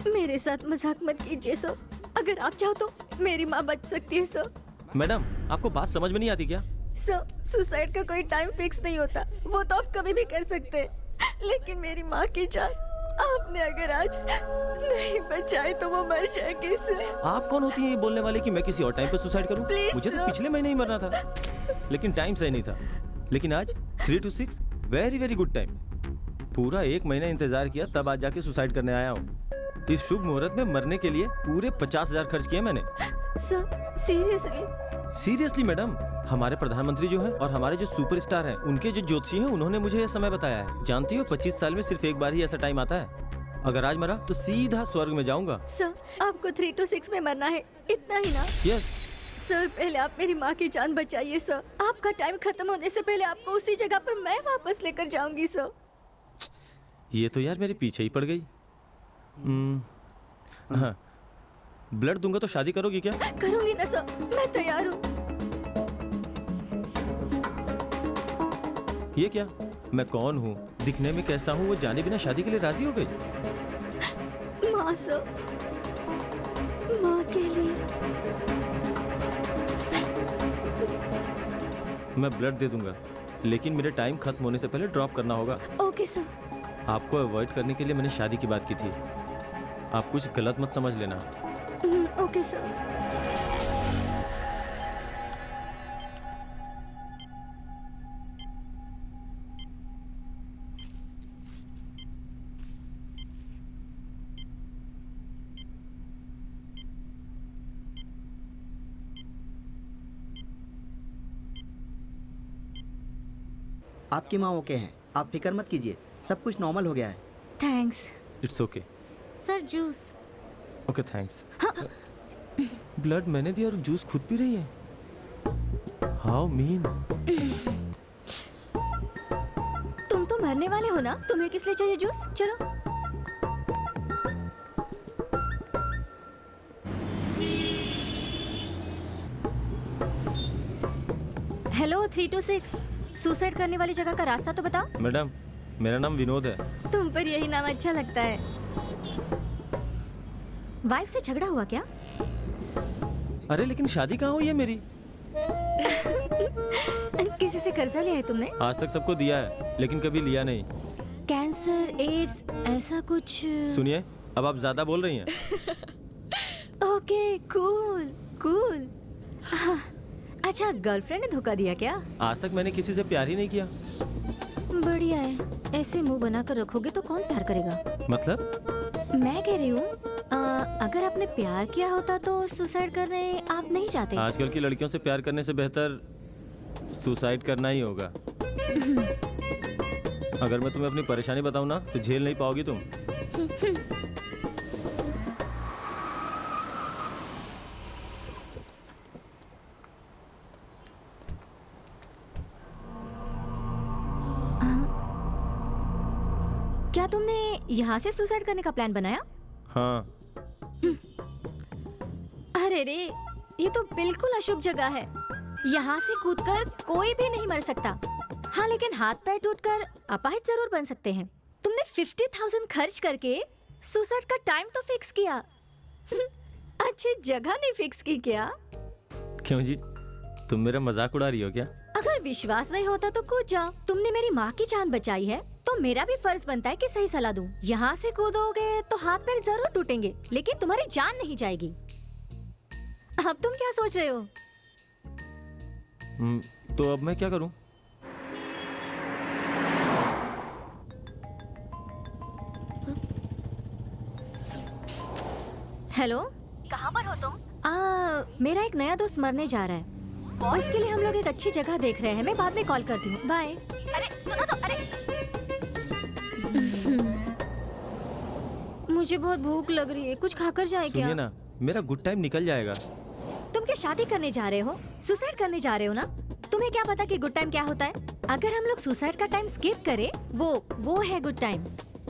मेरे साथ मजाक मत कीजिए सर, अगर आप चाहो तो मेरी माँ बच सकती है सर। मैडम, आपको बात समझ में नहीं आती क्या? सर, सुसाइड का कोई टाइम फिक्स नहीं होता, वो तो आप कभी भी कर सकते हैं, लेकिन मेरी माँ की जान आपने अगर आज नहीं बचाई तो वो मर जाएगी सर। आप कौन होती है ये बोलने वाले कि मैं किसी और टाइम पर सुसाइड करूं? Please, मुझे तो sir. पिछले महीने ही मरना था, लेकिन टाइम सही नहीं था। लेकिन आज 3 to 6 वेरी गुड टाइम। पूरा 1 महीना इंतजार किया, तब आज जाके सुसाइड करने आया हूँ। इस शुभ मुहूर्त में मरने के लिए पूरे 50,000 खर्च किए मैंने। Sir seriously? सीरियसली मैडम, हमारे प्रधानमंत्री जो हैं और हमारे जो सुपरस्टार हैं, उनके जो ज्योतिषी हैं, उन्होंने मुझे यह समय बताया है। जानती हो, 25 साल में सिर्फ एक बार ही ऐसा टाइम आता है। अगर आज मरा तो सीधा स्वर्ग में जाऊंगा। सर, आपको 3 to 6 में मरना है, इतना ही ना? यस। सर, पहले आप मेरी माँ की जान बचाइए सर, आपका टाइम खत्म होने से पहले आपको उसी जगह पर मैं वापस लेकर जाऊंगी सर। ये तो यार मेरे पीछे ही पड़ गई। हाँ, ब्लड दूंगा तो शादी करोगी क्या? करूंगी ना सर, मैं तैयार हूँ। ये क्या? मैं कौन हूँ, दिखने में कैसा हूँ, वो जाने बिना शादी के लिए राजी हो गई? माँ सर, माँ के लिए। मैं ब्लड दे दूंगा, लेकिन मेरे टाइम खत्म होने से पहले ड्रॉप करना होगा। Okay sir. आपको अवॉइड करने के लिए मैंने शादी की बात की थी, आप कुछ गलत मत समझ लेना। Okay sir. आपकी माँ ओके हैं, आप फिक्र मत कीजिए, सब कुछ नॉर्मल हो गया है। Thanks. It's okay. Sir juice. Okay thanks. Blood मैंने दिया और जूस खुद पी रही है। How mean. तुम तो मरने वाले हो ना, तुम्हें किस लिए चाहिए जूस? चलो। हेलो 3 to 6, सुसाइड करने वाली जगह का रास्ता तो बताओ। मैडम, मेरा नाम विनोद है। तुम पर यही नाम अच्छा लगता है। वाइफ से झगड़ा हुआ क्या? अरे लेकिन शादी कहाँ हुई है मेरी? किसी से कर्जा लिया है तुमने? आज तक सबको दिया है, लेकिन कभी लिया नहीं। कैंसर, एड्स, ऐसा कुछ? सुनिए, अब आप ज्यादा बोल रही हैं। Okay, cool cool. अच्छा, गर्लफ्रेंड ने धोखा दिया क्या? आज तक मैंने किसी से प्यार ही नहीं किया। बढ़िया है, ऐसे मुंह बनाकर रखोगे तो कौन प्यार करेगा? मतलब? मैं कह रही हूँ अगर आपने प्यार किया होता तो सुसाइड करने आप नहीं चाहते? आजकल की लड़कियों से प्यार करने से बेहतर सुसाइड करना ही होगा। अगर मैं तुम्हें अपनी परेशानी बताऊं ना तो झेल नहीं पाओगी तुम। क्या तुमने यहाँ से सुसाइड करने का प्लान बनाया? हाँ। अरे रे, ये तो बिल्कुल अशुभ जगह है। यहाँ से कूदकर कोई भी नहीं मर सकता। हाँ, लेकिन हाथ पैर टूटकर अपाहिज जरूर बन सकते हैं। तुमने 50,000 खर्च करके सुसाइड का टाइम तो फिक्स किया। अच्छी जगह नहीं फिक्स की क्या? क्यों जी, तुम मेरा मजाक उड़ा रही हो क्या? अगर विश्वास नहीं होता तो कूद जाओ। तुमने मेरी माँ की जान बचाई है तो मेरा भी फर्ज बनता है कि सही सलाह दूं। यहाँ से कूदोगे तो हाथ पैर जरूर टूटेंगे, लेकिन तुम्हारी जान नहीं जाएगी। अब तुम क्या सोच रहे हो? तो अब मैं क्या करूं? हेलो, कहाँ पर हो तुम? मेरा एक नया दोस्त मरने जा रहा है और इसके लिए हम लोग एक अच्छी जगह देख रहे हैं। मैं बाद में कॉल करती हूँ। बाय। अरे सुनो तो, अरे मुझे बहुत भूख लग रही है, कुछ खाकर जाए क्या? सुनिए ना, मेरा गुड टाइम निकल जाएगा। तुम क्या शादी करने जा रहे हो? सुसाइड करने जा रहे हो ना? तुम्हें क्या पता कि गुड टाइम क्या होता है? अगर हम लोग सुसाइड का टाइम स्किप करें, वो है गुड टाइम।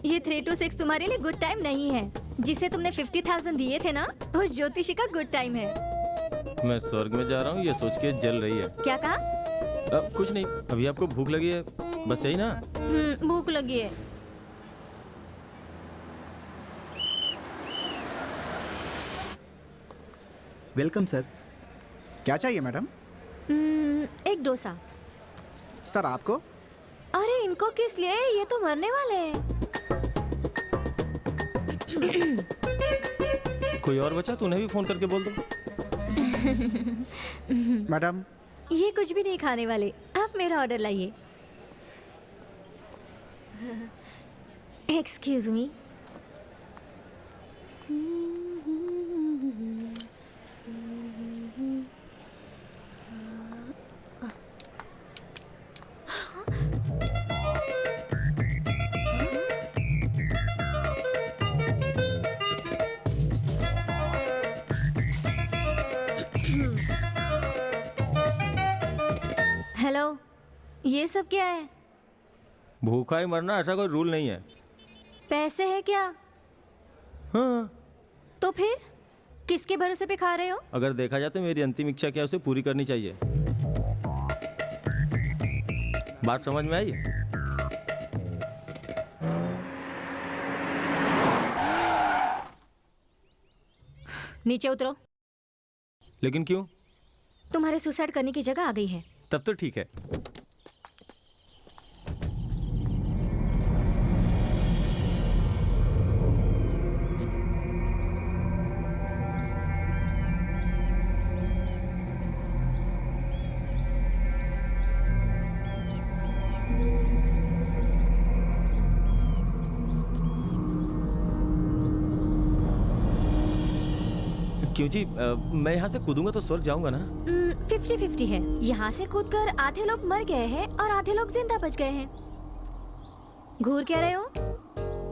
ये 3 to 6 तुम्हारे लिए गुड टाइम नहीं है। जिसे तुमने 50,000 दिए थे ना, उस ज्योतिषी का गुड टाइम है। मैं स्वर्ग में जा रहा हूँ, ये सोच के जल रही है। क्या कहा? कुछ नहीं, अभी आपको भूख लगी है, बस यही ना? भूख लगी है। Welcome sir. क्या चाहिए मैडम? एक डोसा। सर आपको? अरे इनको किस लिए? ये तो मरने वाले हैं। कोई और बचा तो उन्हें भी फोन करके बोल दो। मैडम, ये कुछ भी नहीं खाने वाले, आप मेरा ऑर्डर लाइए। Excuse me. हेलो, ये सब क्या है? भूखा ही मरना, ऐसा कोई रूल नहीं है। पैसे है क्या? हाँ। तो फिर किसके भरोसे पे खा रहे हो? अगर देखा जाए तो मेरी अंतिम इच्छा क्या है, उसे पूरी करनी चाहिए। बात समझ में आई? नीचे उतरो। लेकिन क्यों? तुम्हारे सुसाइड करने की जगह आ गई है। तब तो ठीक है। क्यों जी, मैं यहाँ से कूदूंगा तो स्वर्ग जाऊंगा ना? 50-50 है। यहाँ से कूदकर आधे लोग मर गए हैं और आधे लोग जिंदा बच गए हैं। घूर क्या रहे हो?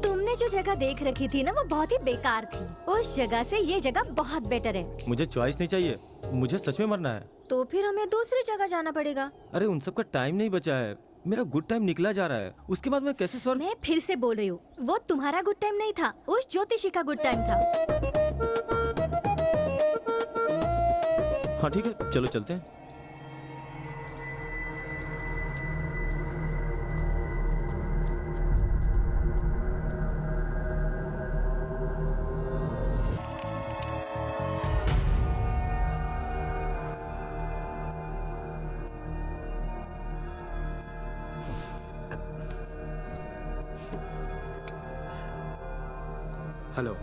तुमने जो जगह देख रखी थी ना, वो बहुत ही बेकार थी। उस जगह से ये जगह बहुत बेटर है। मुझे चॉइस नहीं चाहिए, मुझे सच में मरना है। तो फिर हमें दूसरी जगह जाना पड़ेगा। अरे उन सब का टाइम नहीं बचा है, मेरा गुड टाइम निकला जा रहा है। उसके बाद मैं कैसे स्वर्ग? मैं फिर से बोल रही हूँ, वो तुम्हारा गुड टाइम नहीं था, उस ज्योतिषी का गुड टाइम था। हाँ ठीक है, चलो चलते हैं। हेलो।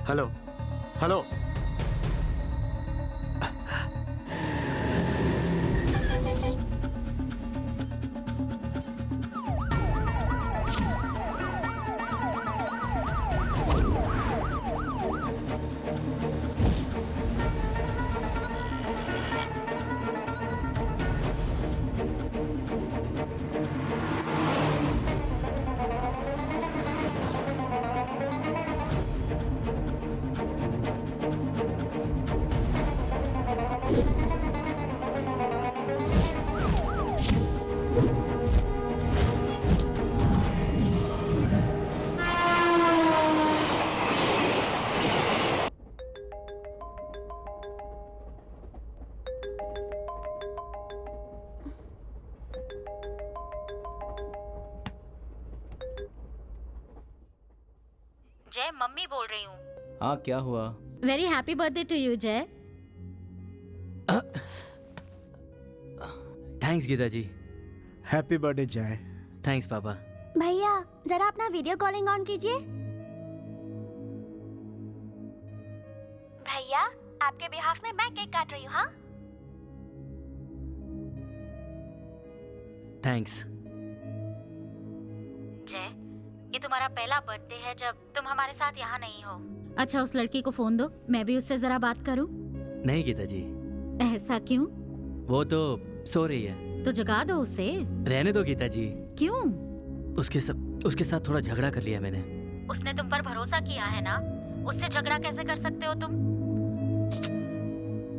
Hello hello. मम्मी बोल रही हूँ। हाँ क्या हुआ? Very happy birthday to you Jay. Thanks Geeta ji. Happy birthday Jay. Thanks पापा। भैया जरा अपना वीडियो कॉलिंग ऑन कीजिए। भैया आपके बिहाफ में मैं केक काट रही हूँ। हाँ थैंक्स। जय, ये तुम्हारा पहला बर्थडे है जब तुम हमारे साथ यहाँ नहीं हो। अच्छा उस लड़की को फोन दो, मैं भी उससे जरा बात करूं। नहीं गीता जी। ऐसा क्यों? वो तो सो रही है। तो जगा दो उसे। रहने दो गीता जी। क्यों? उसके साथ थोड़ा झगड़ा कर लिया मैंने। उसने तुम पर भरोसा किया है ना, उससे झगड़ा कैसे कर सकते हो तुम?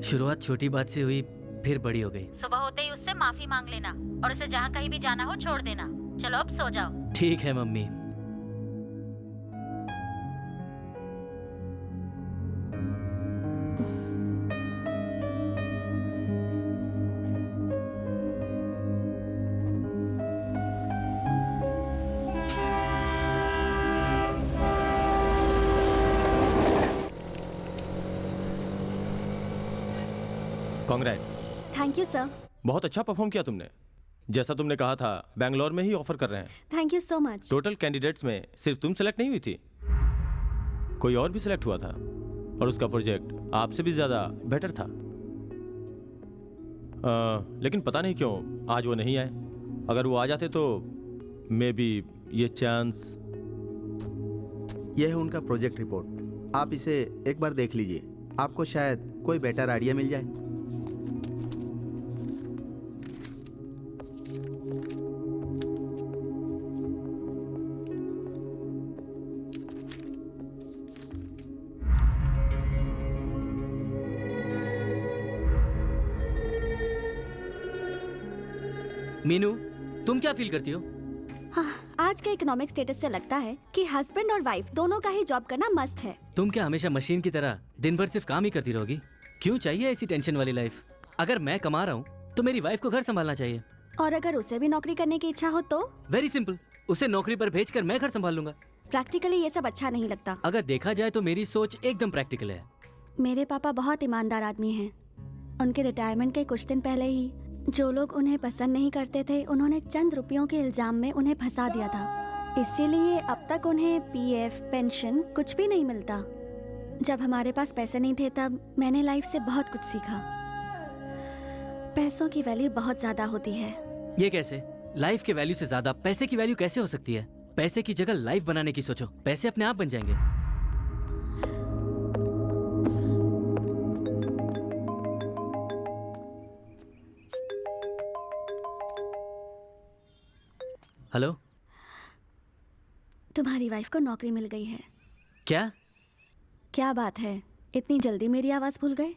शुरुआत छोटी बात से हुई, फिर बड़ी हो गई। सुबह होते ही उससे माफी मांग लेना और उसे जहाँ कहीं भी जाना हो छोड़ देना। चलो अब सो जाओ। ठीक है mummy. Congrats. Thank you sir. बहुत अच्छा परफॉर्म किया तुमने। जैसा तुमने कहा था बैंगलोर में ही ऑफर कर रहे हैं। Thank you so much. Total candidates में सिर्फ तुम सेलेक्ट नहीं हुई थी, कोई और भी सिलेक्ट हुआ था और उसका प्रोजेक्ट आपसे भी ज्यादा बेटर था। लेकिन पता नहीं क्यों आज वो नहीं आए। अगर वो आ जाते तो मे बी ये चांस। यह है उनका प्रोजेक्ट रिपोर्ट, आप इसे एक बार देख लीजिए, आपको शायद कोई बेटर आइडिया मिल जाए। मीनू, तुम क्या फील करती हो? हाँ, आज के इकोनॉमिक स्टेटस से लगता है कि हस्बैंड और वाइफ दोनों का ही जॉब करना मस्ट है। तुम क्या हमेशा मशीन की तरह दिन भर सिर्फ काम ही करती रहोगी? क्यों चाहिए ऐसी टेंशन वाली लाइफ? अगर मैं कमा रहा हूँ तो मेरी वाइफ को घर संभालना चाहिए। और अगर उसे भी नौकरी करने की इच्छा हो तो? वेरी सिंपल, उसे नौकरी पर भेजकर मैं घर संभाल लूंगा। प्रैक्टिकली ये सब अच्छा नहीं लगता। अगर देखा जाए तो मेरी सोच एकदम प्रैक्टिकल है। मेरे पापा बहुत ईमानदार आदमी हैं। उनके रिटायरमेंट के कुछ दिन पहले ही जो लोग उन्हें पसंद नहीं करते थे, उन्होंने चंद रुपयों के इल्जाम में उन्हें फंसा दिया था। इसीलिए अब तक उन्हें पीएफ, पेंशन कुछ भी नहीं मिलता। जब हमारे पास पैसे नहीं थे तब मैंने लाइफ से बहुत कुछ सीखा। पैसों की वैल्यू बहुत ज्यादा होती है। ये कैसे? लाइफ के वैल्यू से ज्यादा पैसे की वैल्यू कैसे हो सकती है? पैसे की जगह लाइफ बनाने की सोचो, पैसे अपने आप बन जाएंगे। हेलो, तुम्हारी वाइफ को नौकरी मिल गई है। क्या? क्या बात है, इतनी जल्दी मेरी आवाज भूल गए?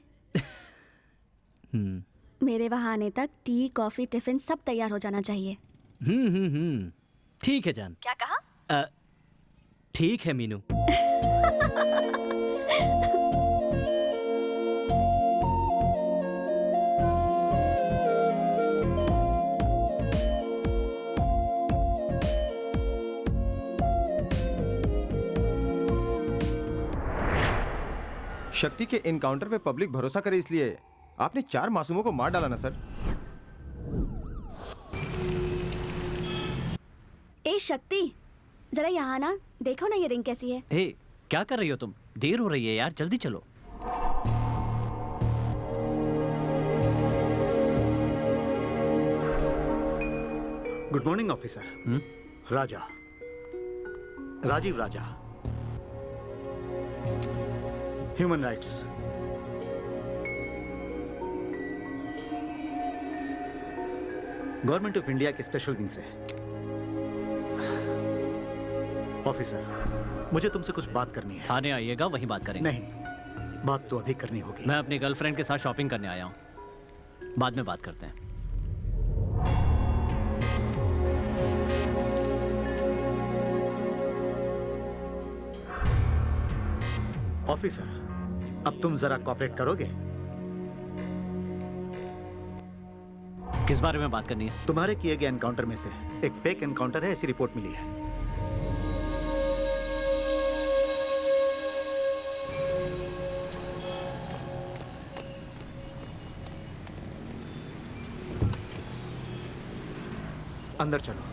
मेरे वहां आने तक टी, कॉफी, टिफिन सब तैयार हो जाना चाहिए। ठीक है जान। क्या कहा? ठीक है मीनू। शक्ति के इनकाउंटर पे पब्लिक भरोसा करे इसलिए आपने 4 मासूमों को मार डाला ना सर। ए शक्ति, जरा यहाँ ना, देखो ना ये रिंग कैसी है। हे, क्या कर रही हो तुम? देर हो रही है यार, जल्दी चलो। Good morning officer. Raja, Rajeev Raja, human rights. Government of India के स्पेशल विंग से। ऑफिसर, मुझे तुमसे कुछ बात करनी है। थाने आइएगा, वहीं बात करेंगे। नहीं, बात तो अभी करनी होगी। मैं अपनी गर्लफ्रेंड के साथ शॉपिंग करने आया हूँ, बाद में बात करते हैं। ऑफिसर, अब तुम जरा कॉपरेट करोगे? किस बारे में बात करनी है? तुम्हारे किए गए एनकाउंटर में से एक फेक एनकाउंटर है, ऐसी रिपोर्ट मिली है। अंदर चलो।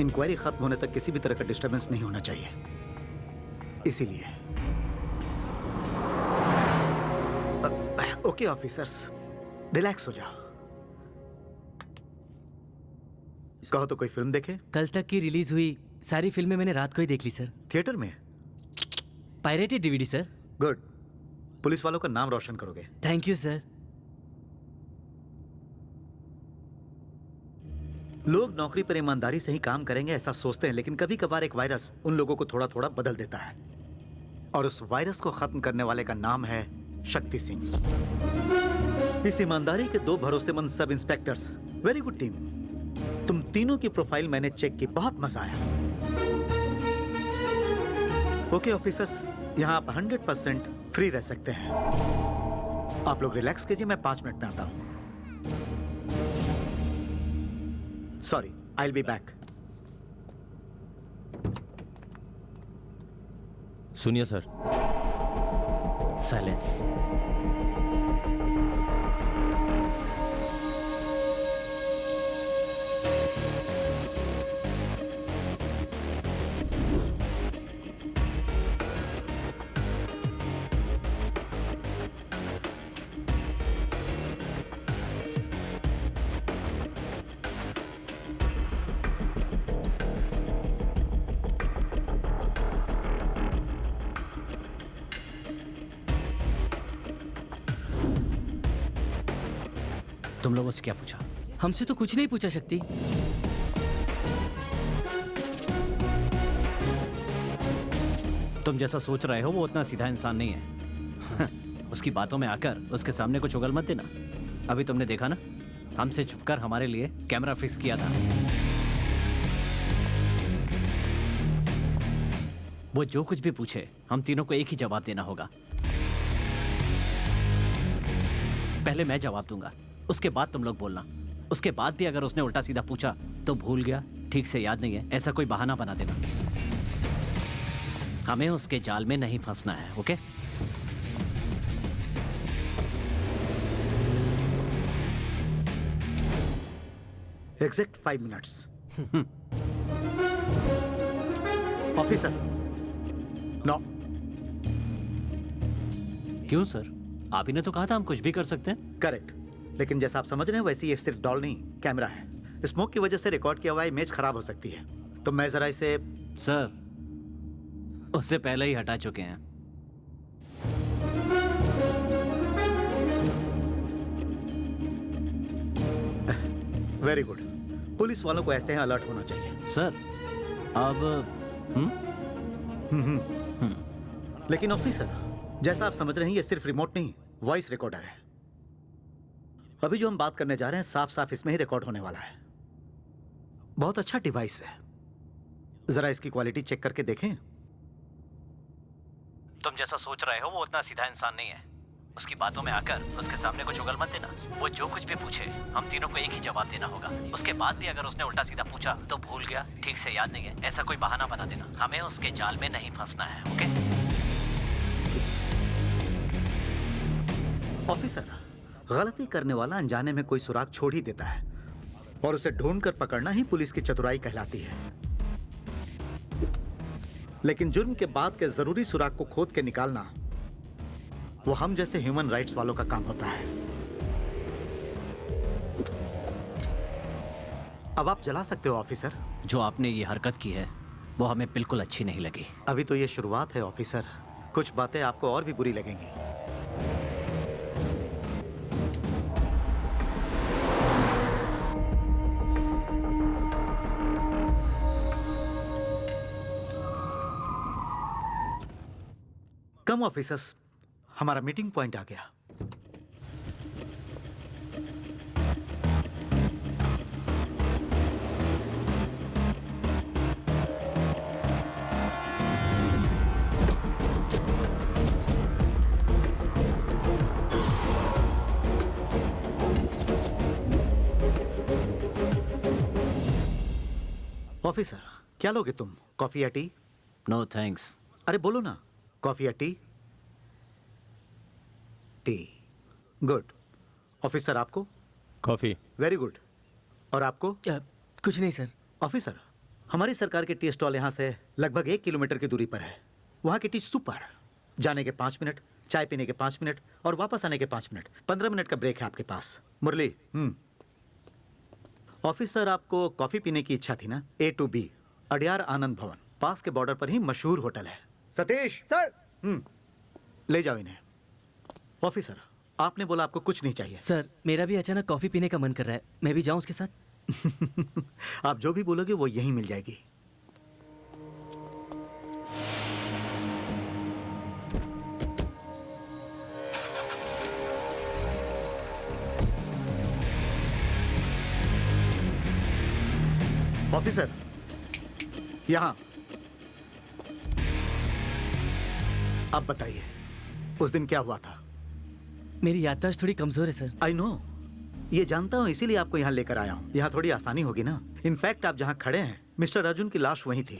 इंक्वायरी खत्म होने तक किसी भी तरह का डिस्टरबेंस नहीं होना चाहिए, इसीलिए। ओके ऑफिसर्स, रिलैक्स हो जाओ। कहो तो कोई फिल्म देखे? कल तक की रिलीज हुई सारी फिल्में मैंने रात को ही देख ली सर। थिएटर में? Pirated DVD sir. Good, police वालों का नाम रोशन करोगे। Thank you sir. लोग नौकरी पर ईमानदारी से ही काम करेंगे ऐसा सोचते हैं, लेकिन कभी कभार एक वायरस उन लोगों को थोड़ा थोड़ा बदल देता है, और उस वायरस को खत्म करने वाले का नाम है शक्ति सिंह। इस ईमानदारी के दो भरोसेमंद सब इंस्पेक्टर्स। वेरी गुड टीम, तुम तीनों की प्रोफाइल मैंने चेक की, बहुत मजा आया। ओके ऑफिसर्स, यहां आप 100% फ्री रह सकते हैं। आप लोग रिलैक्स कीजिए, मैं 5 मिनट में आता हूं। Sorry, I'll be back. सुनिए सर। साइलेंस। तुम लोगों से क्या पूछा? हमसे तो कुछ नहीं पूछा शक्ति। तुम जैसा सोच रहे हो वो उतना सीधा इंसान नहीं है। उसकी बातों में आकर उसके सामने कुछ उगल मत देना। अभी तुमने देखा ना, हमसे छुपकर हमारे लिए कैमरा फिक्स किया था। वो जो कुछ भी पूछे हम तीनों को एक ही जवाब देना होगा। पहले मैं जवाब दूंगा, उसके बाद तुम लोग बोलना। उसके बाद भी अगर उसने उल्टा सीधा पूछा तो भूल गया, ठीक से याद नहीं है, ऐसा कोई बहाना बना देना। हमें उसके जाल में नहीं फंसना है, okay? Exact 5 minutes. Officer. No. क्यों सर? आप ही ने तो कहा था हम कुछ भी कर सकते हैं। करेक्ट, लेकिन जैसा आप समझ रहे हैं वैसे ये सिर्फ डॉल नहीं, कैमरा है। स्मोक की वजह से रिकॉर्ड किया हुआ इमेज खराब हो सकती है, तो मैं जरा इसे। सर, उससे पहले ही हटा चुके हैं। वेरी गुड, पुलिस वालों को ऐसे ही अलर्ट होना चाहिए। सर, अब लेकिन ऑफिसर, जैसा आप समझ रहे हैं ये सिर्फ रिमोट नहीं, वॉइस रिकॉर्डर है। अभी जो हम बात करने जा रहे हैं साफ साफ इसमें ही रिकॉर्ड होने वाला है। बहुत अच्छा डिवाइस है, जरा इसकी क्वालिटी चेक करके देखें। तुम जैसा सोच रहे हो वो उतना सीधा इंसान नहीं है। उसकी बातों में आकर उसके सामने कुछ उगल मत देना। वो जो कुछ भी पूछे हम तीनों को एक ही जवाब देना होगा। उसके बाद भी अगर उसने उल्टा सीधा पूछा तो भूल गया, ठीक से याद नहीं है, ऐसा कोई बहाना बना देना। हमें उसके जाल में नहीं फंसना है, ओके? ऑफिसर, गलती करने वाला अनजाने में कोई सुराग छोड़ ही देता है, और उसे ढूंढकर पकड़ना ही पुलिस की चतुराई कहलाती है। लेकिन जुर्म के बाद के जरूरी सुराग को खोद के निकालना वो हम जैसे ह्यूमन राइट्स वालों का काम होता है। अब आप जला सकते हो ऑफिसर। जो आपने ये हरकत की है वो हमें बिल्कुल अच्छी नहीं लगी। अभी तो ये शुरुआत है ऑफिसर, कुछ बातें आपको और भी बुरी लगेंगी। कम ऑफिसर्स, हमारा मीटिंग पॉइंट आ गया। ऑफिसर, क्या लोगे तुम? कॉफी या टी? No thanks. अरे बोलो ना, कॉफी या टी? टी। गुड। ऑफिसर आपको? कॉफी। Very good. और आपको? कुछ नहीं सर। ऑफिसर, हमारी सरकार के टी स्टॉल यहाँ से लगभग 1 किलोमीटर की दूरी पर है। वहाँ की टी सुपर। जाने के 5 मिनट, चाय पीने के 5 मिनट और वापस आने के 5 मिनट, 15 मिनट का ब्रेक है आपके पास। मुरली। ऑफिसर, आपको कॉफी पीने की इच्छा थी ना? A to B, अडियार आनंद भवन, पास के बॉर्डर पर ही मशहूर होटल है। सतीश सर। ले जाओ इन्हें। ऑफिसर, आपने बोला आपको कुछ नहीं चाहिए। सर, मेरा भी अचानक कॉफी पीने का मन कर रहा है, मैं भी जाऊं उसके साथ? आप जो भी बोलोगे वो यहीं मिल जाएगी। ऑफिसर, यहां। अब बताइए, उस दिन क्या हुआ था? मेरी याददाश्त थोड़ी कमजोर है सर। आई नो, ये जानता हूं, इसीलिए आपको यहाँ लेकर आया हूं। यहाँ थोड़ी आसानी होगी ना। इनफैक्ट आप जहाँ खड़े हैं, मिस्टर अर्जुन की लाश वहीं थी।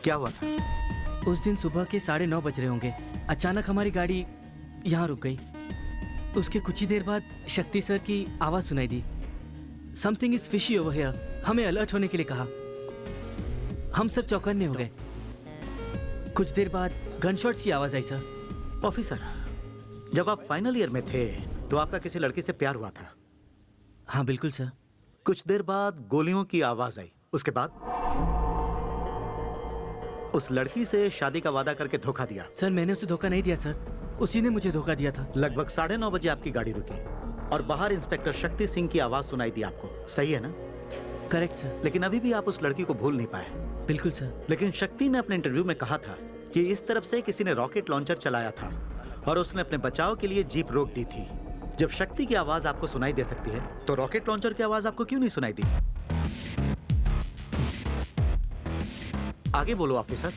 क्या हुआ था? उस दिन सुबह के 9:30 बज रहे होंगे, अचानक हमारी गाड़ी यहाँ रुक गई। उसके कुछ ही देर बाद शक्ति सर की आवाज सुनाई दी, something is fishy over here. हमें अलर्ट होने के लिए कहा। हम सब चौकन्ने हो गए। कुछ देर बाद गनशॉट्स की आवाज आई सर। ऑफिसर, जब आप फाइनल ईयर में थे तो आपका किसी लड़की से प्यार हुआ था? हाँ बिल्कुल सर। कुछ देर बाद गोलियों की आवाज आई, उसके बाद उस लड़की से शादी का वादा करके धोखा दिया। सर, मैंने उसे धोखा नहीं दिया सर, उसी ने मुझे धोखा दिया था। लगभग 9:30 बजे आपकी गाड़ी रुकी और बाहर इंस्पेक्टर शक्ति सिंह की आवाज सुनाई दी आपको, सही है ना? Correct sir. लेकिन अभी भी आप उस लड़की को भूल नहीं पाए। बिल्कुल सर। लेकिन शक्ति ने अपने इंटरव्यू में कहा था कि इस तरफ से किसी ने रॉकेट लॉन्चर चलाया था और उसने अपने बचाव के लिए जीप रोक दी थी। जब शक्ति की आवाज आपको सुनाई दे सकती है तो रॉकेट लॉन्चर की आवाज आपको क्यों नहीं सुनाई दी? आगे बोलो ऑफिसर।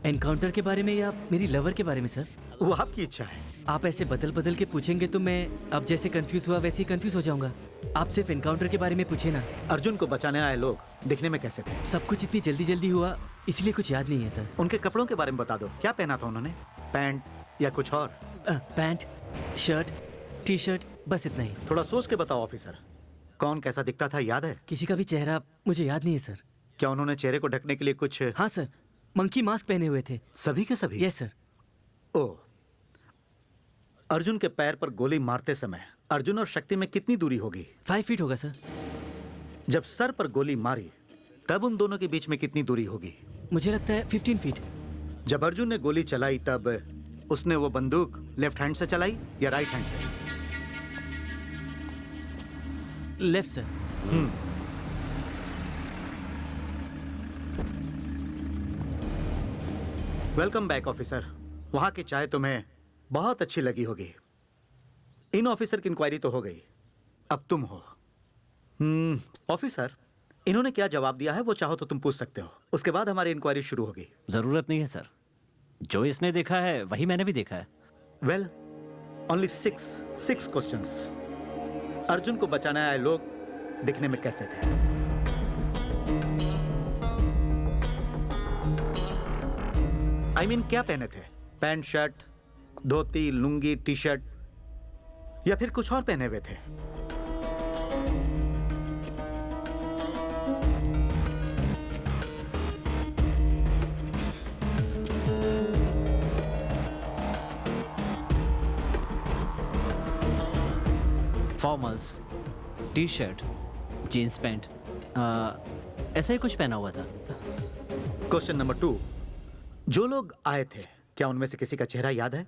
एनकाउंटर के बारे में या मेरी लवर के बारे में सर? वो आपकी इच्छा है। आप ऐसे बदल बदल के पूछेंगे तो मैं अब जैसे कंफ्यूज हुआ वैसे ही कंफ्यूज हो जाऊंगा। आप सिर्फ एनकाउंटर के बारे में पूछे ना। अर्जुन को बचाने आए लोग दिखने में कैसे थे? सब कुछ इतनी जल्दी जल्दी हुआ इसलिए कुछ याद नहीं है सर। उनके कपड़ों के बारे में बता दो, क्या पहना था उन्होंने? पैंट या कुछ और? पैंट, शर्ट, टी शर्ट, बस इतना ही। थोड़ा सोच के बताओ ऑफिसर, कौन कैसा दिखता था, याद है? किसी का भी चेहरा मुझे याद नहीं है सर। क्या उन्होंने चेहरे को ढकने के लिए कुछ? हाँ सर, मंकी मास्क पहने हुए थे। सभी के सभी? Yes sir. ओह, अर्जुन के पैर पर गोली मारते समय अर्जुन और शक्ति में कितनी दूरी होगी? 5 फीट होगा सर। जब सर पर गोली मारी तब उन दोनों के बीच में कितनी दूरी होगी? मुझे लगता है 15 फीट। जब अर्जुन ने गोली चलाई तब उसने वो बंदूक लेफ्ट हैंड से चलाई या राइट हैंड से? Left sir. Welcome back officer. वहां की चाय तुम्हें बहुत अच्छी लगी होगी। इन ऑफिसर की इंक्वायरी तो हो गई, अब तुम हो। ऑफिसर, इन्होंने क्या जवाब दिया है वो चाहो तो तुम पूछ सकते हो, उसके बाद हमारी इंक्वायरी शुरू होगी। जरूरत नहीं है सर, जो इसने देखा है वही मैंने भी देखा है। Well, only 6 questions. अर्जुन को बचाने आए लोग दिखने में कैसे थे? I mean, क्या पहने थे? Pant, shirt, dhoti, lungi, T shirt या फिर कुछ और पहने हुए थे? Formals, T shirt, jeans pant, ऐसा ही कुछ पहना हुआ था। क्वेश्चन नंबर 2, जो लोग आए थे क्या उनमें से किसी का चेहरा याद है?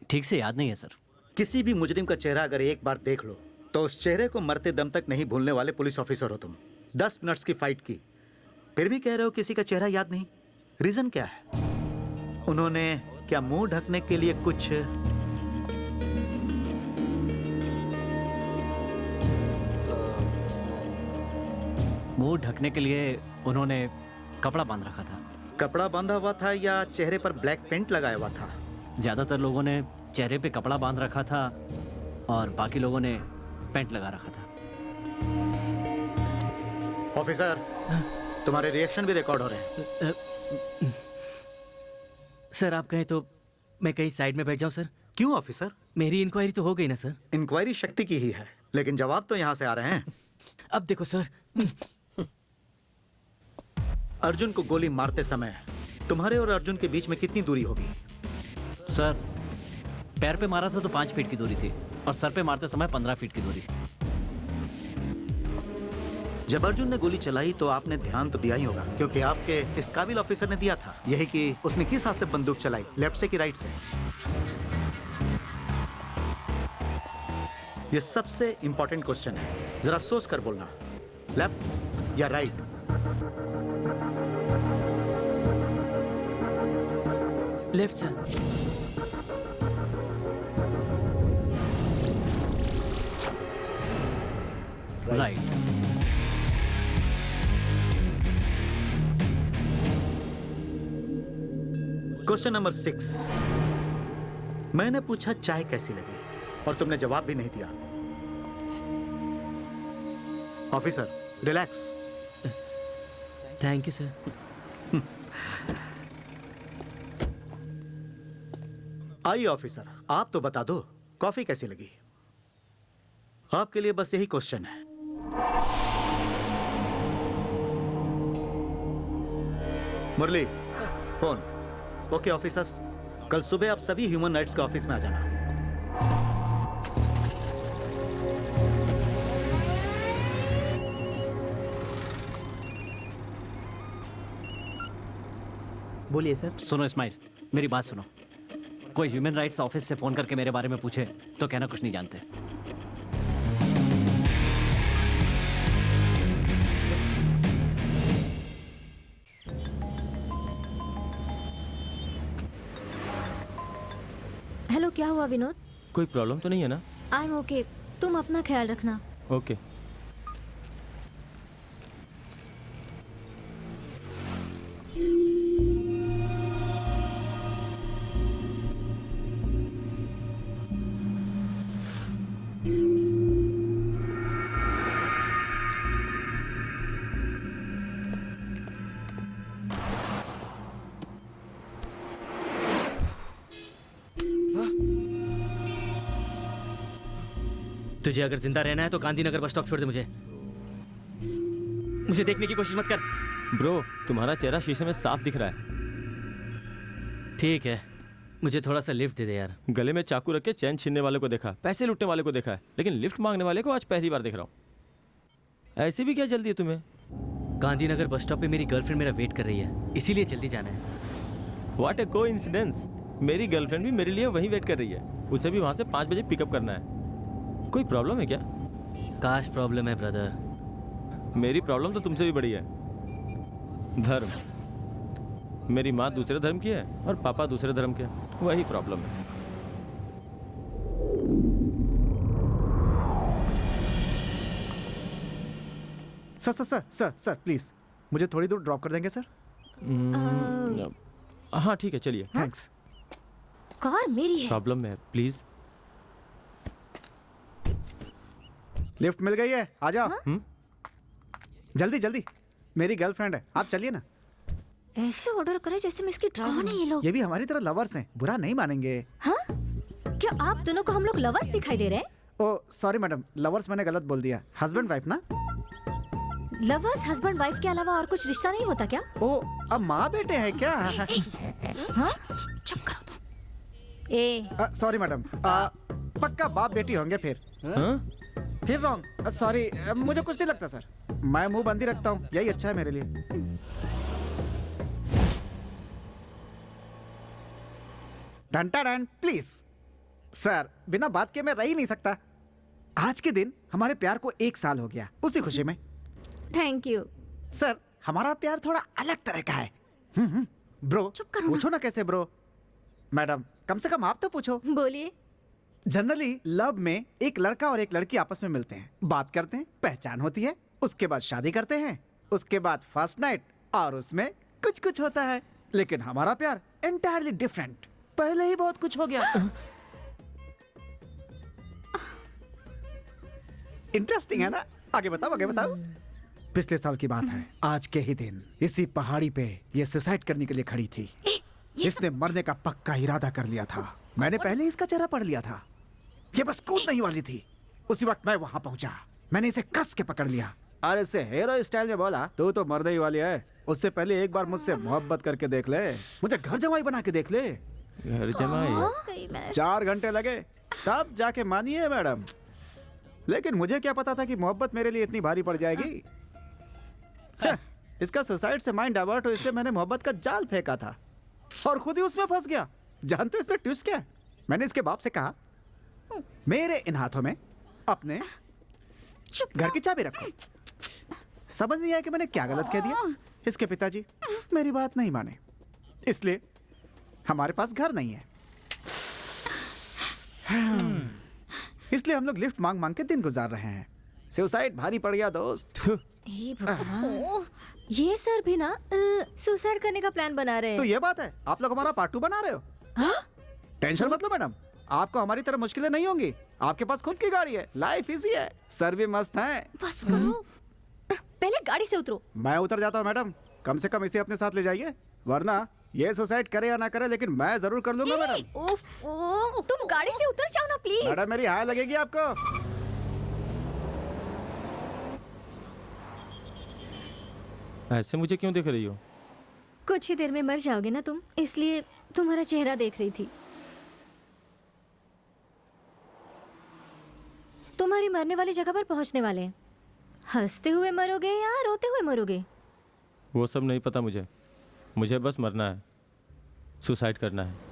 ठीक से याद नहीं है सर। किसी भी मुजरिम का चेहरा अगर एक बार देख लो तो उस चेहरे को मरते दम तक नहीं भूलने वाले पुलिस ऑफिसर हो तुम। 10 मिनट्स की फाइट की, फिर भी कह रहे हो किसी का चेहरा याद नहीं? रीजन क्या है? उन्होंने क्या मुंह ढकने के लिए कुछ? मुंह ढकने के लिए उन्होंने कपड़ा बांध रखा था। कपड़ा बांधा हुआ था या चेहरे पर ब्लैक पेंट लगाया हुआ था? ज्यादातर लोगों ने चेहरे पे कपड़ा बांध रखा था और बाकी लोगों ने पेंट लगा रखा था। ऑफिसर, तुम्हारे रिएक्शन भी रिकॉर्ड हो रहे हैं। सर आप कहें तो मैं कहीं साइड में बैठ जाऊं सर? क्यों ऑफिसर? मेरी इंक्वायरी तो हो गई ना सर? इंक्वायरी शक्ति की ही है, लेकिन जवाब तो यहाँ से आ रहे हैं। अब देखो सर, अर्जुन को गोली मारते समय तुम्हारे और अर्जुन के बीच में कितनी दूरी होगी? सर पैर पे मारा था तो 5 फीट की दूरी थी और सर पे मारते समय 15 फीट की दूरी। जब अर्जुन ने गोली चलाई तो आपने ध्यान तो दिया ही होगा, क्योंकि आपके इस काबिल ऑफिसर ने दिया था यही कि उसने किस हाथ से बंदूक चलाई, लेफ्ट से कि राइट से? ये सबसे इंपॉर्टेंट क्वेश्चन है, जरा सोच कर बोलना, लेफ्ट या right? Left sir. Right. Question number 6, मैंने पूछा चाय कैसी लगी और तुमने जवाब भी नहीं दिया। Officer relax. Thank you sir. आइए ऑफिसर, आप तो बता दो कॉफी कैसी लगी? आपके लिए बस यही क्वेश्चन है। मुरली फोन। ओके ऑफिसर्स, कल सुबह आप सभी ह्यूमन राइट्स के ऑफिस में आ जाना। बोलिए सर। सुनो इस्माइल, मेरी बात सुनो। कोई ह्यूमन राइट्स ऑफिस से फोन करके मेरे बारे में पूछे तो कहना कुछ नहीं जानते। हेलो, क्या हुआ विनोद? कोई प्रॉब्लम तो नहीं है ना? आई एम ओके, तुम अपना ख्याल रखना। ओके। तुझे अगर जिंदा रहना है तो गांधीनगर बस स्टॉप छोड़ दे। मुझे देखने की कोशिश मत कर। ब्रो, तुम्हारा चेहरा शीशे में साफ दिख रहा है। ठीक है, मुझे थोड़ा सा लिफ्ट दे दे यार। गले में चाकू रख के चैन छीनने वाले को देखा, पैसे लूटने वाले को देखा है, लेकिन लिफ्ट मांगने वाले को आज पहली बार देख रहा हूँ। ऐसी भी क्या जल्दी है तुम्हें? गांधीनगर बस स्टॉप पे मेरी गर्लफ्रेंड मेरा वेट कर रही है, इसीलिए जल्दी जाना है। What A coincidence. मेरी गर्लफ्रेंड भी मेरे लिए वहीं वेट कर रही है, उसे भी वहाँ से 5 बजे पिकअप करना है। कोई प्रॉब्लम है क्या? काश प्रॉब्लम है ब्रदर। मेरी प्रॉब्लम तो तुमसे भी बड़ी है। धर्म। मेरी माँ दूसरे धर्म की है और पापा दूसरे धर्म के, वही प्रॉब्लम है। सर प्लीज मुझे थोड़ी दूर ड्रॉप कर देंगे सर? हाँ ठीक है, चलिए। थैंक्स। कार मेरी है। प्रॉब्लम है, प्लीज। लिफ्ट मिल गई है, आ जाओ। जल्दी जल्दी, मेरी गर्लफ्रेंड है, आप चलिए ना। ऐसे ऑर्डर करे जैसे मैं इसकी ड्राइवर। कौन है ये लोग? ये भी हमारी तरह लवर्स हैं, बुरा नहीं मानेंगे। हाँ? क्या आप दोनों को हम लोग लवर्स दिखाई दे रहे हैं? ओ सॉरी मैडम, लवर्स मैंने गलत बोल दिया, हस्बैंड वाइफ ना। लवर्स हस्बैंड वाइफ के अलावा और कुछ रिश्ता नहीं होता क्या? ओ, अब माँ बेटे हैं क्या? हाँ? चुप करो तुम। सॉरी मैडम, पक्का बाप बेटी होंगे फिर। फिर रॉन्ग, सॉरी, मुझे कुछ नहीं लगता सर, मैं मुंह बंद ही रखता हूँ, यही अच्छा है मेरे लिए। डंटा डन प्लीज सर, बिना बात के मैं रह ही नहीं सकता। आज के दिन हमारे प्यार को 1 साल हो गया, उसी खुशी में। थैंक यू सर, हमारा प्यार थोड़ा अलग तरह का है। ब्रो चुप करो ना। पूछो ना कैसे ब्रो। मैडम कम से कम आप तो पूछो। बोलिए। जनरली लव में एक लड़का और एक लड़की आपस में मिलते हैं, बात करते हैं, पहचान होती है, उसके बाद शादी करते हैं, उसके बाद फर्स्ट नाइट और उसमें कुछ कुछ होता है। लेकिन हमारा प्यार एंटायरली डिफरेंट, पहले ही बहुत कुछ हो गया। इंटरेस्टिंग है ना? आगे बताओ आगे बताओ। पिछले साल की बात है, आज के ही दिन इसी पहाड़ी पे ये सुसाइड करने के लिए खड़ी थी। इसने मरने का पक्का इरादा कर लिया था। मैंने पहले इसका चेहरा पढ़ लिया था। ये बस कूदने ही वाली थी। उसी वक्त मैं वहां पहुंचा। मैंने इसे कस के पकड़ लिया और इससे हीरो स्टाइल में बोला, तू तो मरने ही वाली है, उससे पहले एक बार मुझसे मोहब्बत करके देख ले, मुझे घर जमाई बना के देख ले। घर जमाई? 4 घंटे लगे तब जाके मानी है मैडम। लेकिन मुझे क्या पता था कि मोहब्बत मेरे लिए इतनी भारी पड़ जाएगी। इसका सुसाइड से माइंड डाइवर्ट हो, इसलिए मैंने मोहब्बत का जाल फेंका था और खुद ही उसमें फंस गया। जानते हो इसमें ट्विस्ट क्या है? मैंने इसके बाप से कहा, मेरे इन हाथों में अपने घर की चाबी रखो। समझ नहीं आया कि मैंने क्या गलत कह दिया। इसके पिताजी मेरी बात नहीं माने, इसलिए हमारे पास घर नहीं है। इसलिए हम लोग लिफ्ट मांग मांग के दिन गुजार रहे हैं। सुसाइड भारी पड़ गया दोस्त। हे भगवान, ये सर भी ना सुसाइड करने का प्लान बना रहे हैं। तो ये बात है, आप लोग हमारा पार्ट 2 बना रहे हो? टेंशन मत लो मैडम, आपको हमारी तरह मुश्किलें नहीं होंगी। आपके पास खुद की गाड़ी है, लाइफ इजी है, सर भी मस्त है। बस करो, पहले गाड़ी से उतरो। मैं उतर जाता हूँ मैडम, कम से कम इसे अपने साथ ले जाइए, वरना ये सुसाइड करे या ना करे लेकिन मैं जरूर कर लूंगा मैडम। ओफो, तुम गाड़ी से उतर जाओ ना प्लीज। मैडम मेरी हाय लगेगी आपको। ऐसे मुझे क्यों देख रही हो? कुछ ही देर में मर जाओगे ना तुम, इसलिए तुम्हारा चेहरा देख रही थी। तुम्हारी मरने वाली जगह पर पहुंचने वाले हैं। हंसते हुए मरोगे या रोते हुए मरोगे? वो सब नहीं पता मुझे, मुझे बस मरना है, सुसाइड करना है।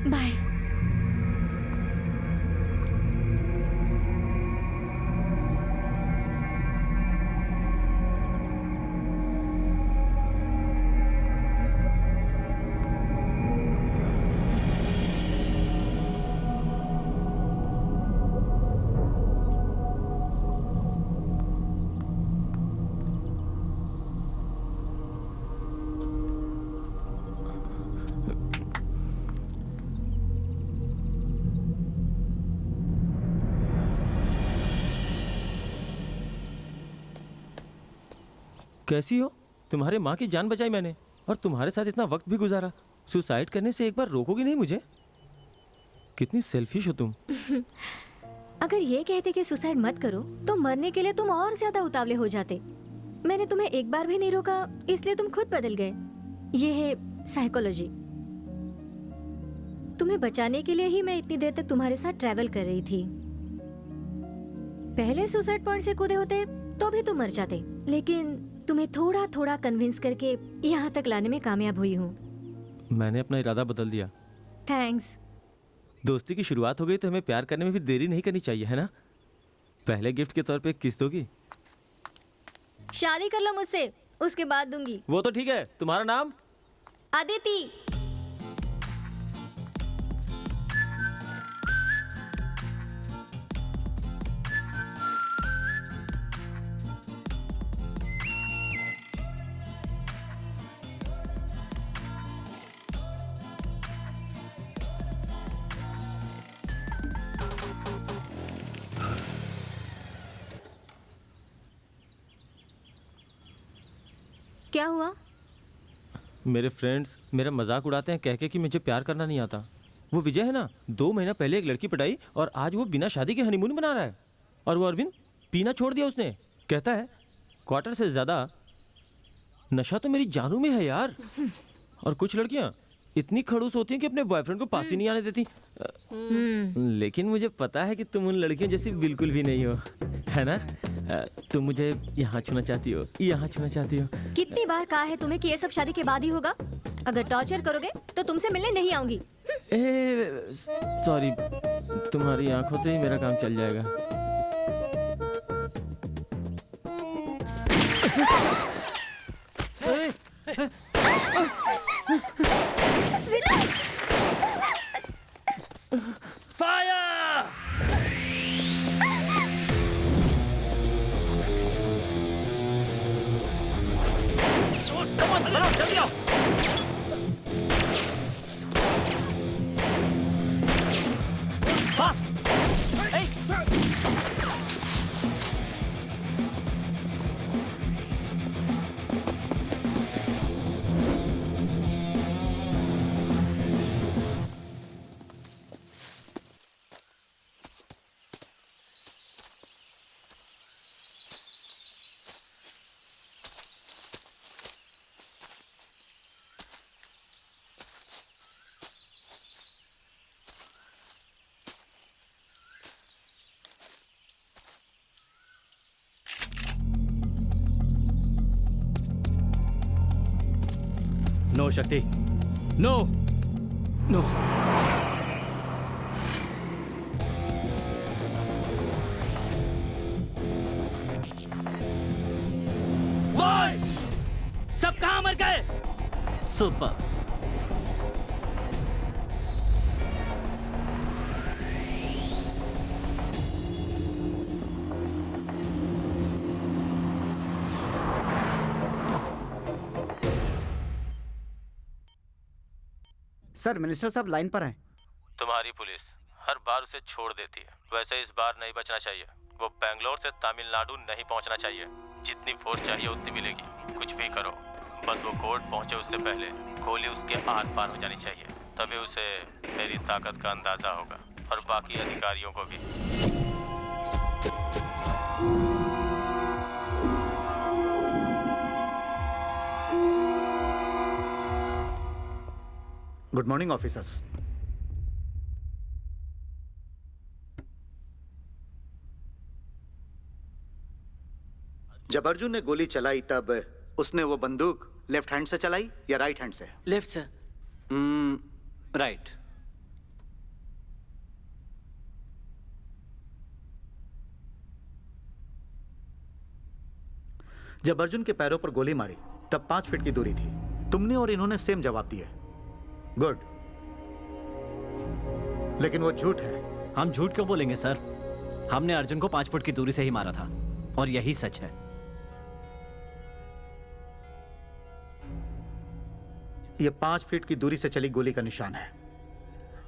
बाय। कैसी हो? तुम्हारे माँ की जान बचाई मैंने और तुम्हारे साथ इतना वक्त भी गुजारा। सुसाइड करने से एक बार रोकोगी नहीं मुझे? कितनी सेल्फिश हो तुम। अगर ये कहते कि सुसाइड मत करो तो मरने के लिए तुम और ज्यादा उतावले हो जाते। मैंने तुम्हें एक बार भी नहीं रोका, इसलिए तुम खुद बदल गए। ये है साइकोलॉजी। तुम्हें बचाने के लिए ही मैं इतनी देर तक तुम्हारे साथ ट्रैवल कर रही थी। पहले सुसाइड पॉइंट से कूदे होते तो भी तुम मर जाते, लेकिन तुम्हें थोड़ा थोड़ा कन्विंस करके यहाँ तक लाने में कामयाब हुई हूँ। मैंने अपना इरादा बदल दिया। थैंक्स। दोस्ती की शुरुआत हो गई तो हमें प्यार करने में भी देरी नहीं करनी चाहिए, है ना? पहले गिफ्ट के तौर पे किस दोगी? शादी कर लो मुझसे, उसके बाद दूंगी। वो तो ठीक है। तुम्हारा नाम? अदिति। क्या हुआ? मेरे फ्रेंड्स मेरा मजाक उड़ाते हैं कह के कि मुझे प्यार करना नहीं आता। वो विजय है ना, 2 महीना पहले एक लड़की पटाई और आज वो बिना शादी के हनीमून मना रहा है। और वो अरविंद पीना छोड़ दिया उसने। कहता है क्वार्टर से ज़्यादा नशा तो मेरी जानू में है यार। और कुछ लड़कियां इतनी खड़ूस होती हैं कि अपने बॉयफ्रेंड को पास ही नहीं आने देती। लेकिन मुझे पता है कि तुम उन लड़कियों जैसी बिल्कुल भी नहीं हो, है ना? तुम मुझे यहाँ छूना चाहती हो, यहाँ छूना चाहती हो। कितनी बार कहा है तुम्हें कि ये सब शादी के बाद ही होगा? अगर टॉर्चर करोगे तो तुमसे मिलने नहीं आऊंगी। सॉरी, तुम्हारी आंखों से ही मेरा काम चल जाएगा। नो शक्ति, नो नो। बॉय, सब कहां मर गए? सुपर। सर मिनिस्टर साहब लाइन पर हैं। तुम्हारी पुलिस हर बार उसे छोड़ देती है, वैसे इस बार नहीं बचना चाहिए। वो बेंगलोर से तमिलनाडु नहीं पहुंचना चाहिए। जितनी फोर्स चाहिए उतनी मिलेगी। कुछ भी करो, बस वो कोर्ट पहुंचे उससे पहले गोली उसके आर पार हो जानी चाहिए। तभी उसे मेरी ताकत का अंदाजा होगा और बाकी अधिकारियों को भी। Good morning officers. जब अर्जुन ने गोली चलाई तब उसने वो बंदूक लेफ्ट हैंड से चलाई या राइट हैंड से? Left sir. राइट। जब अर्जुन के पैरों पर गोली मारी तब 5 फीट की दूरी थी। तुमने और इन्होंने सेम जवाब दिए। गुड। लेकिन वो झूठ है। हम झूठ क्यों बोलेंगे सर? हमने अर्जुन को 5 फुट की दूरी से ही मारा था और यही सच है। ये 5 फीट की दूरी से चली गोली का निशान है।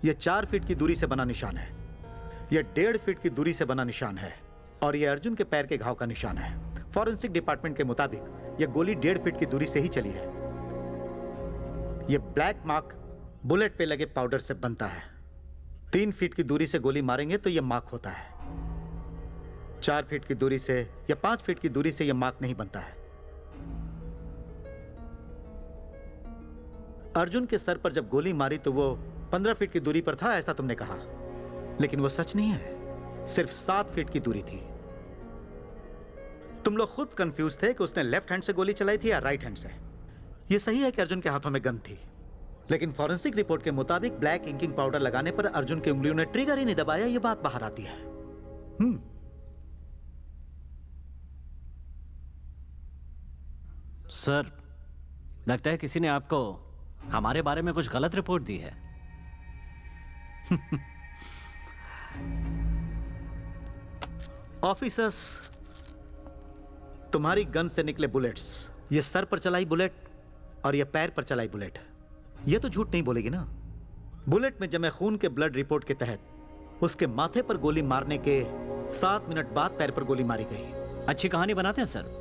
ये 4 फीट की दूरी से बना निशान है। ये 1.5 फीट की दूरी से बना निशान है और ये अर्जुन के पैर के घाव का निशान है। फॉरेंसिक डिपार्टमेंट के मुताबिक यह गोली 1.5 फीट की दूरी से ही चली है। यह ब्लैक मार्क बुलेट पे लगे पाउडर से बनता है। 3 फीट की दूरी से गोली मारेंगे तो यह मार्क होता है। 4 फीट की दूरी से या 5 फीट की दूरी से यह मार्क नहीं बनता है। अर्जुन के सर पर जब गोली मारी तो वो 15 फीट की दूरी पर था, ऐसा तुमने कहा, लेकिन वो सच नहीं है। सिर्फ 7 फीट की दूरी थी। तुम लोग खुद कंफ्यूज थे कि उसने लेफ्ट हैंड से गोली चलाई थी या राइट हैंड से। यह सही है कि अर्जुन के हाथों में गन थी, लेकिन फॉरेंसिक रिपोर्ट के मुताबिक ब्लैक इंकिंग पाउडर लगाने पर अर्जुन की उंगलियों ने ट्रिगर ही नहीं दबाया। यह बात बाहर आती है। सर, लगता है किसी ने आपको हमारे बारे में कुछ गलत रिपोर्ट दी है। ऑफिसर्स, तुम्हारी गन से निकले बुलेट्स, ये सर पर चलाई बुलेट और ये पैर पर चलाई बुलेट, ये तो झूठ नहीं बोलेगी ना। बुलेट में जमे खून के ब्लड रिपोर्ट के तहत उसके माथे पर गोली मारने के 7 मिनट बाद पैर पर गोली मारी गई। अच्छी कहानी बनाते हैं सर।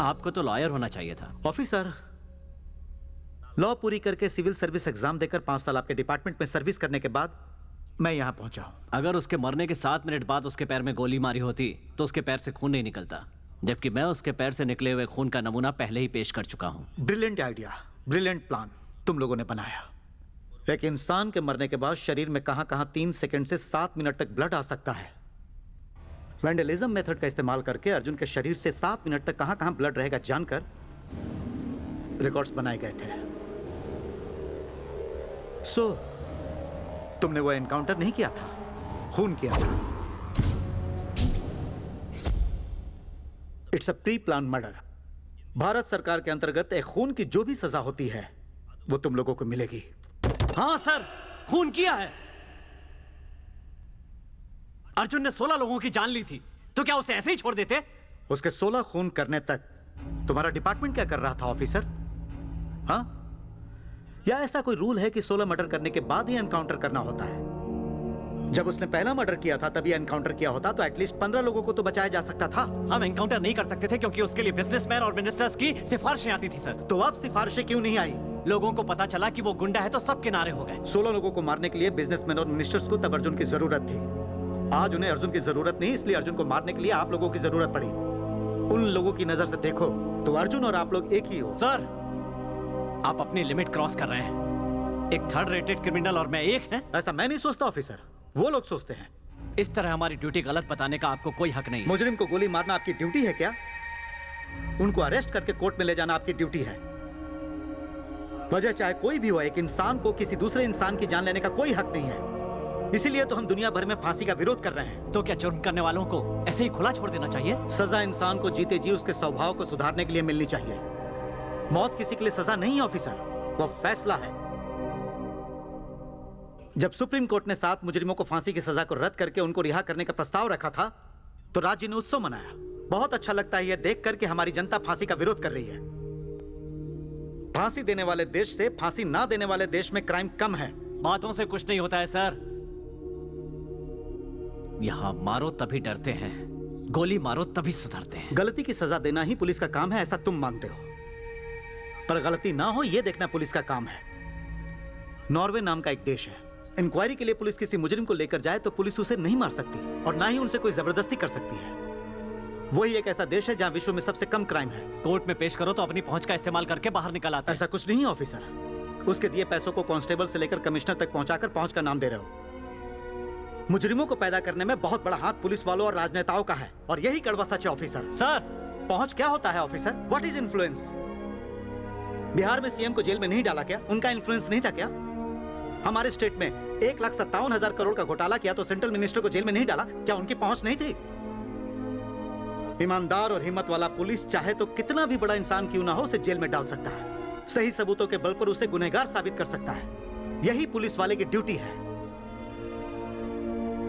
आपको तो लॉयर होना चाहिए था। ऑफिसर, लॉ पूरी करके सिविल सर्विस एग्जाम देकर 5 साल आपके डिपार्टमेंट में सर्विस करने के बाद मैं यहाँ पहुंचा हूँ। अगर उसके मरने के 7 मिनट बाद उसके पैर में गोली मारी होती तो उसके पैर से खून नहीं निकलता, जबकि मैं उसके पैर से निकले हुए खून का नमूना पहले ही पेश कर चुका हूँ। ब्रिलियंट आइडिया, ब्रिलियंट प्लान तुम लोगों ने बनाया। एक इंसान के मरने के बाद शरीर में कहां 3 सेकंड से 7 मिनट तक ब्लड आ सकता है। वैंडलिज्म मेथड का इस्तेमाल करके अर्जुन के शरीर से 7 मिनट तक कहां ब्लड रहेगा जानकर रिकॉर्ड्स बनाए गए थे। सो तुमने वो एनकाउंटर नहीं किया था, खून किया था। It's a pre plan murder. Bharat सरकार के अंतर्गत एक खून की जो भी सजा होती है वो तुम लोगों को मिलेगी। हाँ सर, खून किया है। अर्जुन ने 16 लोगों की जान ली थी, तो क्या उसे ऐसे ही छोड़ देते? उसके 16 खून करने तक तुम्हारा डिपार्टमेंट क्या कर रहा था ऑफिसर? हाँ? या ऐसा कोई रूल है कि 16 मर्डर करने के बाद ही एनकाउंटर करना होता है? जब उसने पहला मर्डर किया था तभी एनकाउंटर किया होता तो एटलीस्ट 15 लोगों को तो बचाया जा सकता था। हम एनकाउंटर नहीं कर सकते थे क्योंकि उसके लिए बिजनेसमैन और मिनिस्टर्स की सिफारिशें आती थी सर। तो अब सिफारिशें क्यों नहीं आई? लोगों को पता चला कि वो गुंडा है तो सब किनारे हो गए। 16 लोगों को मारने के लिए बिजनेसमैन और मिनिस्टर्स को तब अर्जुन की जरूरत थी। आज उन्हें अर्जुन की जरूरत नहीं, इसलिए अर्जुन को मारने के लिए आप लोगों की जरूरत पड़ी। उन लोगों की नजर से देखो तो अर्जुन और आप लोग एक ही हो। सर, आप अपनी लिमिट क्रॉस कर रहे हैं। एक 3rd रेटेड क्रिमिनल और मैं एक हैं? ऐसा मैं नहीं सोचता ऑफिसर, वो लोग सोचते हैं। इस तरह हमारी ड्यूटी गलत बताने का आपको कोई हक नहीं है। मुजरिम को गोली मारना आपकी ड्यूटी है क्या? उनको अरेस्ट करके कोर्ट में ले जाना आपकी ड्यूटी है। वजह चाहे कोई भी हो, एक इंसान को किसी दूसरे इंसान की जान लेने का कोई हक नहीं है। इसीलिए तो हम दुनिया भर में फांसी का विरोध कर रहे हैं। तो क्या जुर्म करने वालों को ऐसे ही खुला छोड़ देना चाहिए? सजा इंसान को जीते जी उसके स्वभाव को सुधारने के लिए मिलनी चाहिए। मौत किसी के लिए सजा नहीं है ऑफिसर, वो फैसला है। जब सुप्रीम कोर्ट ने 7 मुजरिमों को फांसी की सजा को रद्द करके उनको रिहा करने का प्रस्ताव रखा था तो राज्य ने उत्सव मनाया। बहुत अच्छा लगता है यह देखकर कि हमारी जनता फांसी का विरोध कर रही है। फांसी देने वाले देश से फांसी ना देने वाले देश में क्राइम कम है। बातों से कुछ नहीं होता है सर। यहां मारो तभी डरते हैं, गोली मारो तभी सुधरते हैं। गलती की सजा देना ही पुलिस का काम है ऐसा तुम मानते हो, पर गलती ना हो यह देखना पुलिस का काम है। नॉर्वे नाम का एक देश है। इंक्वायरी के लिए पुलिस किसी मुजरिम को लेकर जाए तो पुलिस उसे नहीं मार सकती और ना ही उनसे कोई जबरदस्ती कर सकती है। वही एक ऐसा देश है जहां विश्व में सबसे कम क्राइम है। कोर्ट में पेश करो तो अपनी पहुंच का इस्तेमाल करके बाहर निकल आते हैं। ऐसा कुछ नहीं है ऑफिसर। उसके दिए पैसों को कांस्टेबल से लेकर कमिश्नर तक पहुंचाकर पहुंच का नाम दे रहे हो। मुजरिमों को पैदा करने में बहुत बड़ा हाथ पुलिस वालों और राजनेताओं का है और यही कड़वा सच है ऑफिसर। सर, पहुंच क्या होता है officer? What is influence? Bihar में सीएम को जेल में नहीं डाला क्या? उनका इन्फ्लुएंस नहीं था क्या? हमारे स्टेट में 1,57,000 करोड़ का घोटाला किया तो सेंट्रल मिनिस्टर को जेल में नहीं डाला क्या? उनकी पहुंच नहीं थी? ईमानदार और हिम्मत वाला पुलिस चाहे तो कितना भी बड़ा इंसान क्यों ना हो उसे जेल में डाल सकता है। सही सबूतों के बल पर उसे गुनहगार साबित कर सकता है। यही पुलिस वाले की ड्यूटी है।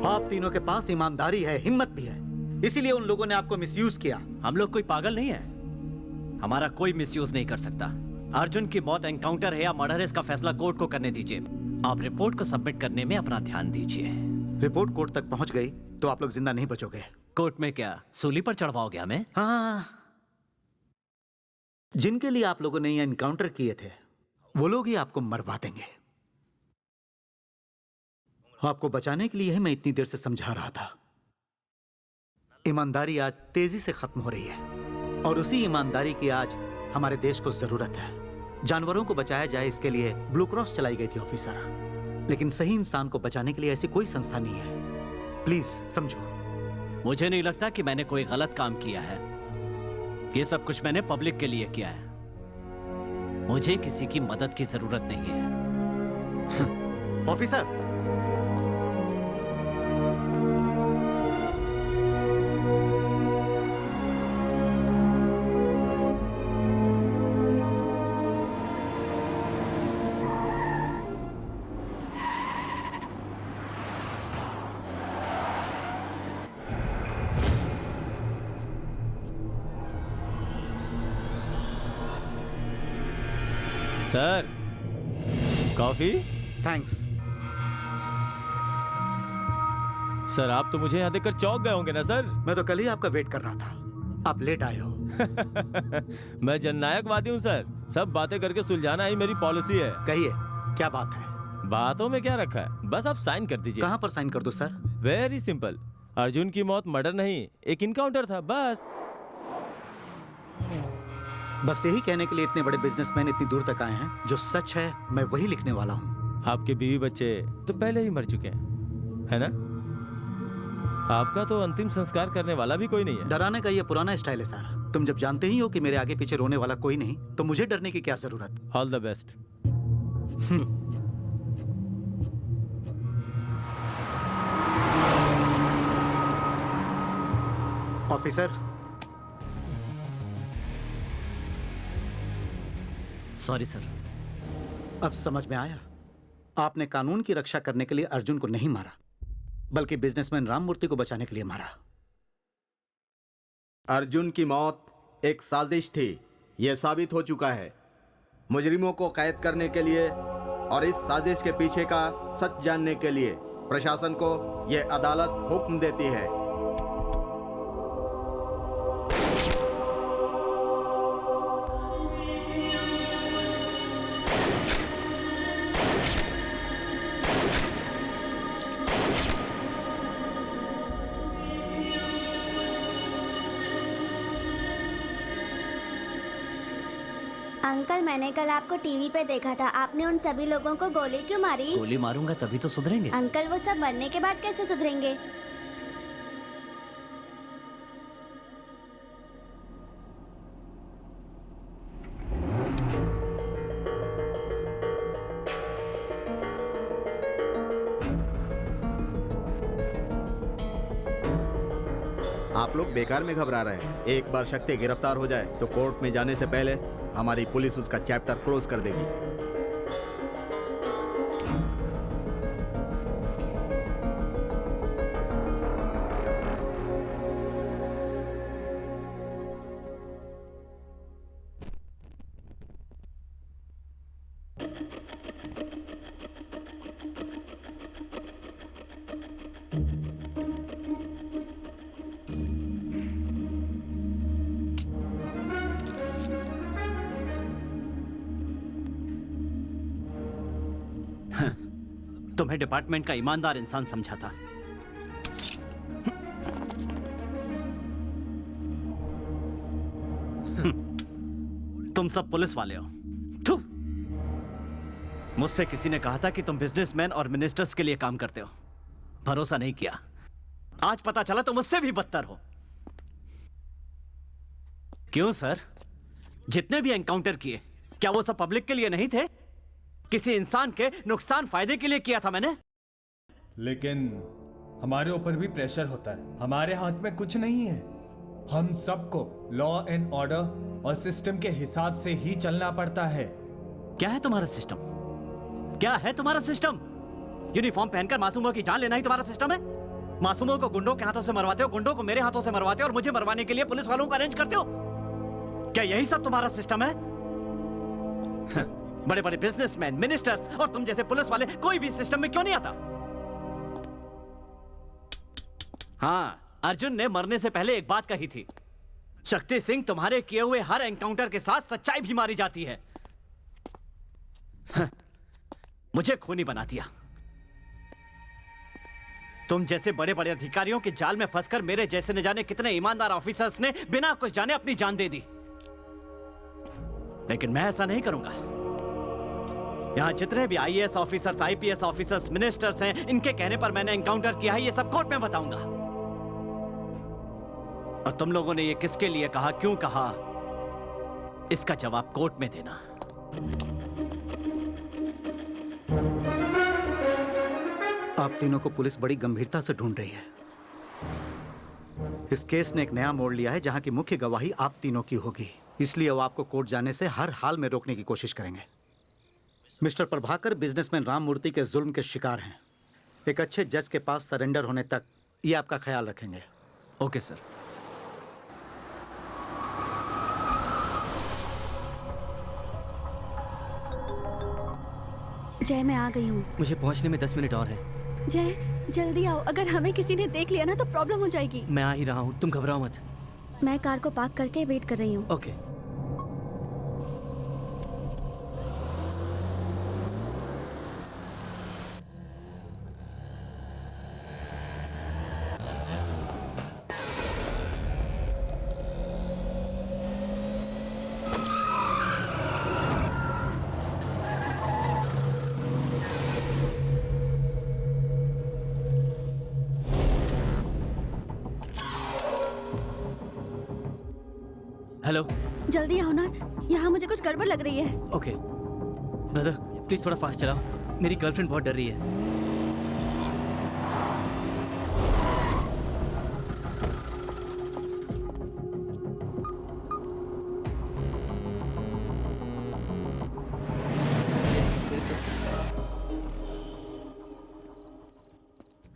आप तीनों के पास ईमानदारी है, हिम्मत भी है, इसीलिए उन लोगों ने आपको मिसयूज किया। हम लोग कोई पागल नहीं है, हमारा कोई मिसयूज नहीं कर सकता। अर्जुन की मौत एनकाउंटर है या मर्डर है इसका फैसला कोर्ट को करने दीजिए। आप रिपोर्ट को सबमिट करने में अपना ध्यान दीजिए। रिपोर्ट कोर्ट तक पहुंच गई तो आप लोग जिंदा नहीं बचोगे। कोर्ट में क्या सूली पर चढ़वाओगे हमें? हाँ, जिनके लिए आप लोगों ने ये एनकाउंटर किए थे वो लोग ही आपको मरवा देंगे। आपको बचाने के लिए ही मैं इतनी देर से समझा रहा था। ईमानदारी आज तेजी से खत्म हो रही है और उसी ईमानदारी की आज हमारे देश को जरूरत है। जानवरों को बचाया जाए इसके लिए ब्लू क्रॉस चलाई गई थी ऑफिसर, लेकिन सही इंसान को बचाने के लिए ऐसी कोई संस्था नहीं है। प्लीज समझो। मुझे नहीं लगता कि मैंने कोई गलत काम किया है। ये सब कुछ मैंने पब्लिक के लिए किया है। मुझे किसी की मदद की जरूरत नहीं है। Officer, sir, coffee? Thanks. Sir, आप तो मुझे यहाँ देखकर चौंक गए होंगे ना सर? मैं तो कल ही आपका वेट कर रहा था, आप लेट आए हो। मैं जननायकवादी हूँ सर। सब बातें करके सुलझाना ही मेरी पॉलिसी है। कहिए क्या बात है? बातों में क्या रखा है, बस आप साइन कर दीजिए। कहाँ पर साइन कर दो सर? Very simple. अर्जुन की मौत मर्डर नहीं, एक इनकाउंटर था, बस। बस यही कहने के लिए इतने बड़े बिजनेसमैन इतनी दूर तक आए हैं। जो सच है मैं वही लिखने वाला हूँ। आपके बीवी बच्चे तो पहले ही मर चुके हैं, है ना? आपका तो अंतिम संस्कार करने वाला भी कोई नहीं है। डराने का ये पुराना स्टाइल है सर। तुम जब जानते ही हो कि मेरे आगे पीछे रोने वाला कोई नहीं, तो मुझे डरने की क्या जरूरत? All the best. Officer, sorry sir. अब समझ में आया। आपने कानून की रक्षा करने के लिए अर्जुन को नहीं मारा, बल्कि बिजनेसमैन राममूर्ति को बचाने के लिए मारा। अर्जुन की मौत एक साजिश थी, यह साबित हो चुका है। मुजरिमों को कैद करने के लिए और इस साजिश के पीछे का सच जानने के लिए प्रशासन को यह अदालत हुक्म देती है। अंकल, मैंने कल आपको टीवी पे देखा था। आपने उन सभी लोगों को गोली क्यों मारी? गोली मारूंगा तभी तो सुधरेंगे। अंकल, वो सब मरने के बाद कैसे सुधरेंगे? आप लोग बेकार में घबरा रहे हैं। एक बार शक्ति गिरफ्तार हो जाए तो कोर्ट में जाने से पहले हमारी पुलिस उसका चैप्टर क्लोज कर देगी। तुम्हें डिपार्टमेंट का ईमानदार इंसान समझा था। तुम सब पुलिस वाले हो। थू। मुझसे किसी ने कहा था कि तुम बिजनेसमैन और मिनिस्टर्स के लिए काम करते हो। भरोसा नहीं किया। आज पता चला तुम मुझसे भी बदतर हो। क्यों सर? जितने भी एनकाउंटर किए, क्या वो सब पब्लिक के लिए नहीं थे? किसी इंसान के नुकसान फायदे के लिए किया था मैंने। लेकिन हमारे ऊपर भी प्रेशर होता है। हमारे हाथ में कुछ नहीं है। हम सबको लॉ एंड ऑर्डर और सिस्टम के हिसाब से ही चलना पड़ता है। क्या है तुम्हारा सिस्टम? क्या है तुम्हारा सिस्टम? यूनिफॉर्म पहनकर मासूमों की जान लेना ही तुम्हारा सिस्टम है? मासूमों को गुंडों के हाथों से मरवाते हो, गुंडों को मेरे हाथों से मरवाते हो और मुझे मरवाने के लिए पुलिस वालों को अरेंज करते हो। क्या यही सब तुम्हारा सिस्टम है? बड़े बड़े बिजनेसमैन, मिनिस्टर्स और तुम जैसे पुलिस वाले कोई भी सिस्टम में क्यों नहीं आता? हाँ, अर्जुन ने मरने से पहले एक बात कही थी, शक्ति सिंह, तुम्हारे किए हुए हर एनकाउंटर के साथ सच्चाई भी मारी जाती है। मुझे खूनी बना दिया। तुम जैसे बड़े बड़े अधिकारियों के जाल में फंसकर मेरे जैसे न जाने कितने ईमानदार ऑफिसर्स ने बिना कुछ जाने अपनी जान दे दी। लेकिन मैं ऐसा नहीं करूंगा। यहां जितने भी IAS officers, IPS officers, ministers हैं, इनके कहने पर मैंने एनकाउंटर किया है, ये सब कोर्ट में बताऊंगा। और तुम लोगों ने ये किसके लिए कहा, क्यों कहा, इसका जवाब कोर्ट में देना। आप तीनों को पुलिस बड़ी गंभीरता से ढूंढ रही है। इस केस ने एक नया मोड़ लिया है जहां की मुख्य गवाही आप तीनों की होगी, इसलिए वो आपको कोर्ट जाने से हर हाल में रोकने की कोशिश करेंगे। मिस्टर प्रभाकर बिजनेसमैन राममूर्ति के जुल्म के शिकार हैं। एक अच्छे जज के पास सरेंडर होने तक ये आपका ख्याल रखेंगे। Okay sir. जय, मैं आ गई हूँ। मुझे पहुंचने में 10 मिनट और है। जय, जल्दी आओ, अगर हमें किसी ने देख लिया ना तो प्रॉब्लम हो जाएगी। मैं आ ही रहा हूँ, तुम घबराओ मत। मैं कार को पार्क करके वेट कर रही हूँ। ओके। हेलो। जल्दी आओ ना, यहाँ मुझे कुछ गड़बड़ लग रही है। ओके ब्रदर, प्लीज थोड़ा फास्ट चलाओ, मेरी गर्लफ्रेंड बहुत डर रही है।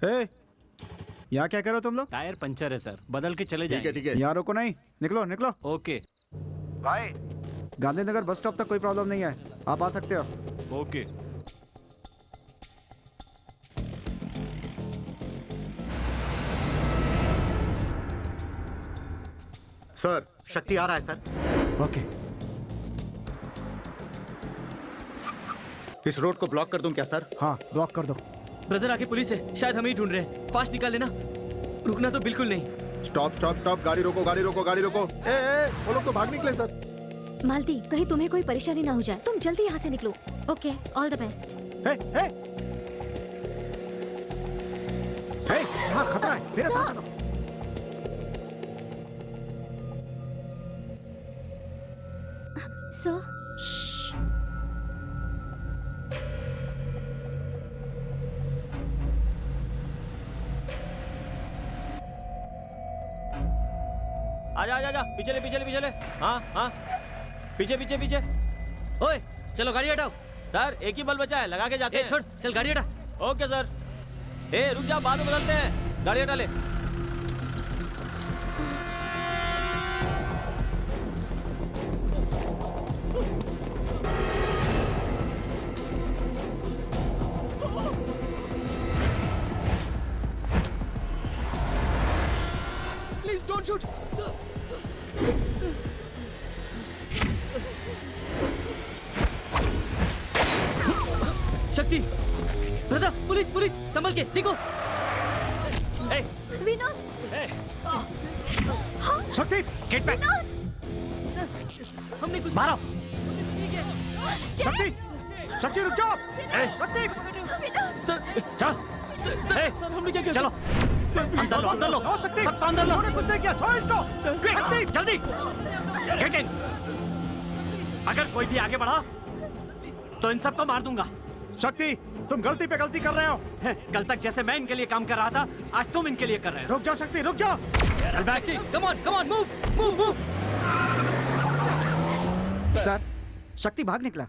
हे, यहाँ क्या करो तुम लोग? टायर पंचर है सर, बदल के चले जाएंगे। ठीक है। यहाँ रुको नहीं, निकलो निकलो। ओके भाई, गांधीनगर बस स्टॉप तक कोई प्रॉब्लम नहीं है, आप आ सकते हो। ओके। सर, शक्ति आ रहा है सर। ओके। इस रोड को ब्लॉक कर दूं क्या सर? हाँ, ब्लॉक कर दो। ब्रदर आगे पुलिस है, शायद हमें ही ढूंढ रहे हैं। फास्ट निकाल लेना, रुकना तो बिल्कुल नहीं। स्टॉप स्टॉप स्टॉप, गाड़ी रोको गाड़ी रोको गाड़ी रोको। वो लोग तो भाग निकले सर। मालती, कहीं तुम्हें कोई परेशानी ना हो जाए, तुम जल्दी यहाँ से निकलो। Okay, all the best. यहाँ खतरा है, मेरे साथ चलो। सर, आजा आजा आजा, पीछे ले पीछे ले पीछे ले। हाँ हाँ, पीछे पीछे पीछे। ओए चलो गाड़ी हटाओ। सर एक ही बल बचा है, लगा के जाते हैं। छोड़, चल गाड़ी हटा। Okay sir. रुक जाओ, बाद में बदलते हैं। गाड़ी हटा ले। Please don't shoot sir. शक्ति, ब्रदर, पुलिस पुलिस, संभल के देखो। विनोद। शक्ति, गेट बैक। हमने कुछ मारो। शक्ति, शक्ति रुक जाओ। शक्ति, सर चल। सर हमने क्या किया? चलो अंदर लो, अंदर लो। शक्ति, सबको अंदर लो। कुछ नहीं किया, छोड़ इसको। शक्ति, जल्दी गेट इन। अगर कोई भी आगे बढ़ा तो इन सबको मार दूंगा। शक्ति, तुम गलती पे गलती कर रहे हो। कल तक जैसे मैं इनके लिए काम कर रहा था, आज तुम इनके लिए कर रहे हो। रुक जाओ शक्ति, रुक जाओ। चल back. Come on move move move. Sir, शक्ति भाग निकला।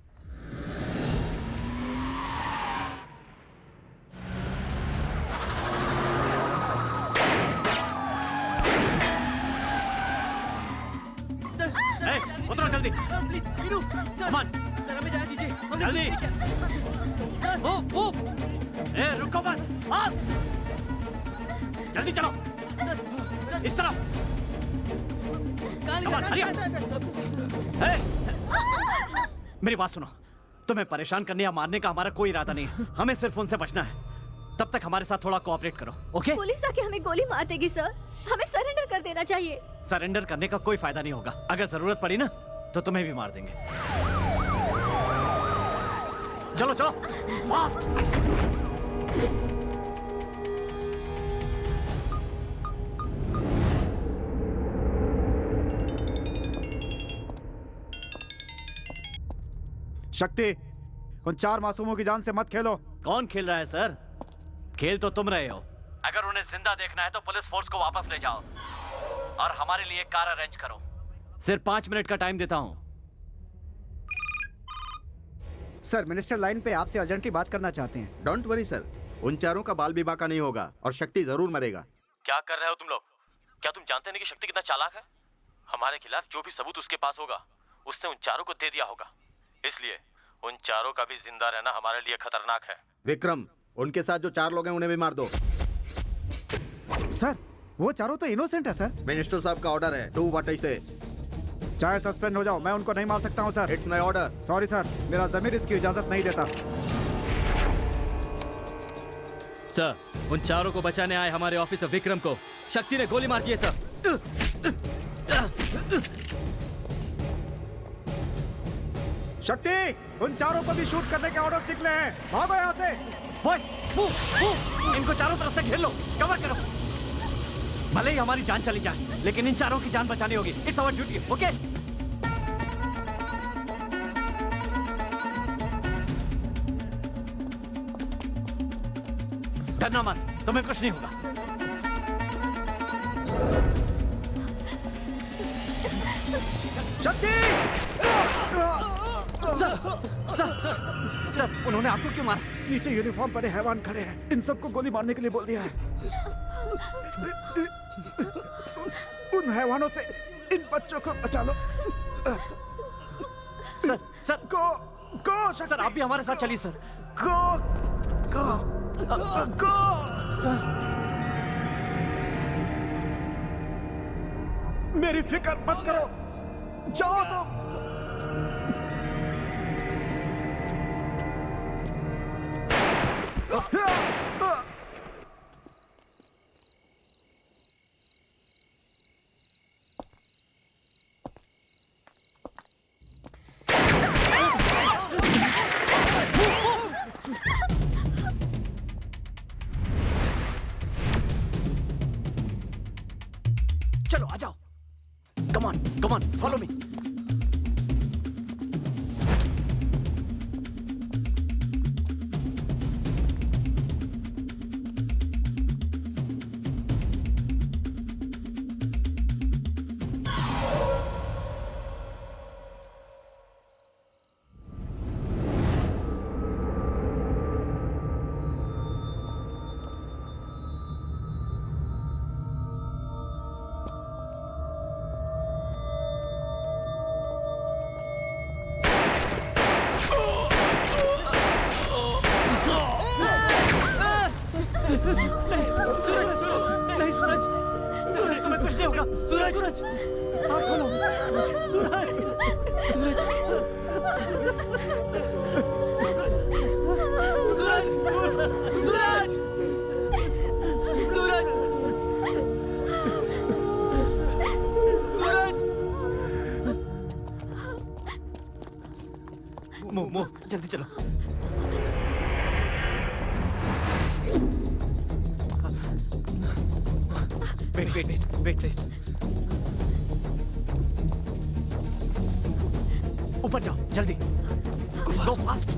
उतरो जल्दी। Please Veeru, come on. Sir हमें जाने दीजिए। जल्दी। मूव। रुको मत। जल्दी चलो। इस तरफ। Come on, hurry up. मेरी बात सुनो, तुम्हें परेशान करने या मारने का हमारा कोई इरादा नहीं है। हमें सिर्फ उनसे बचना है। तब तक हमारे साथ थोड़ा कोऑपरेट करो, ओके? पुलिस आके हमें गोली मार देगी सर, हमें सरेंडर कर देना चाहिए। सरेंडर करने का कोई फायदा नहीं होगा। अगर जरूरत पड़ी ना तो तुम्हें भी मार देंगे। चलो चलो फास्ट। शक्ति, उन 4 मासूमों की जान से मत खेलो। कौन खेल रहा है सर? खेल तो तुम रहे हो। अगर उन्हें जिंदा देखना है तो पुलिस फोर्स को वापस ले जाओ और हमारे लिए कार अरेंज करो। सिर्फ 5 मिनट का टाइम देता हूं। सर, मिनिस्टर लाइन पे आपसे अर्जेंटली बात करना चाहते हैं। डोंट वरी सर, उन चारों का बाल विवाह का नहीं होगा और शक्ति जरूर मरेगा। क्या कर रहे हो तुम लोग? क्या तुम जानते नहीं कि शक्ति कितना चालाक है? हमारे खिलाफ जो भी सबूत उसके पास होगा उसने उन चारों को दे दिया होगा। इसलिए उन चारों का भी जिंदा रहना हमारे लिए खतरनाक है। विक्रम, उनके साथ जो 4 लोग हैं उन्हें भी मार दो। सर, वो चारों तो इनोसेंट है सर। मिनिस्टर साहब का ऑर्डर है, डू व्हाट आई से। चाहे सस्पेंड हो जाओ, मैं उनको नहीं मार सकता हूँ sir. It's my order. Sorry sir, मेरा ज़मीर इसकी इजाजत नहीं देता। सर, उन चारों को बचाने आए हमारे ऑफिसर विक्रम को शक्ति ने गोली मार दी है सर। शक्ति, उन चारों को भी शूट करने के ऑर्डर्स निकले हैं। भागो यहाँ से। Boys, move. इनको चारों तरफ से घेर लो, कवर करो। भले ही हमारी जान चली जाए, लेकिन इन चारों की जान बचानी होगी। It's our duty, okay? डरना मत, तुम्हें कुछ नहीं होगा। सर, उन्होंने आपको क्यों मारा? नीचे यूनिफॉर्म पहने हैवान खड़े हैं, इन सबको गोली मारने के लिए बोल दिया है। उन हैवानों से इन बच्चों को बचा लो। सर गो सर, आप भी हमारे साथ चलिए सर। गो सर, मेरी फिक्र मत करो, जाओ तुम। चलो आ जाओ। Come on, follow me. Move, जल्दी चलो। Wait. ऊपर जाओ, जल्दी। Go fast.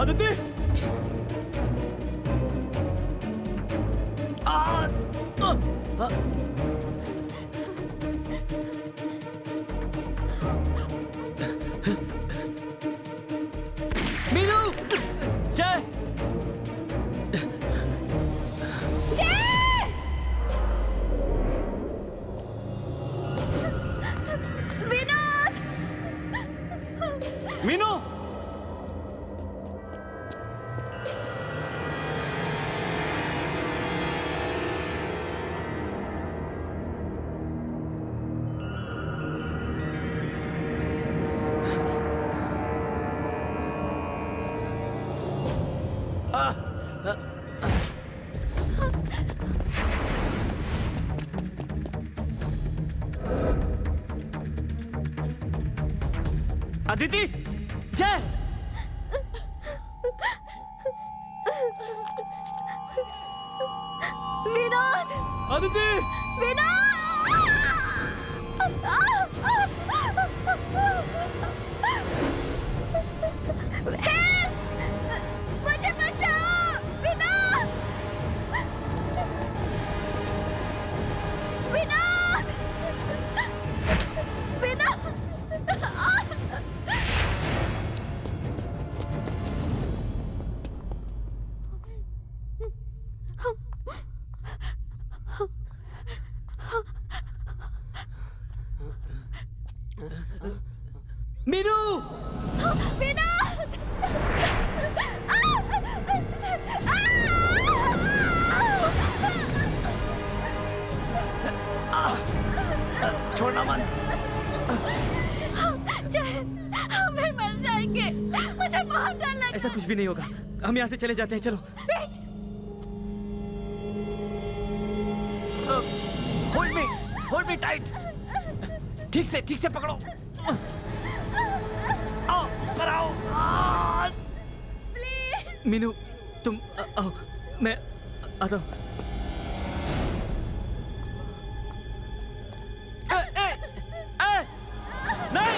अदिति मीनू जय मीनू अदिति, जय। विनोद, अदिति, मुझे बचाओ विनोद, विनोद, विनोद। मीनू, विनोद, छोड़ना मत। जय, हमें मर जाएंगे, मुझे बहुत डर लग ऐसा कुछ भी नहीं होगा, हम यहाँ से चले जाते हैं, चलो। Wait, hold me tight. ठीक से पकड़ो। आओ, पर आओ। प्लीज। मीनू, तुम आओ, मैं आता हूँ। नहीं।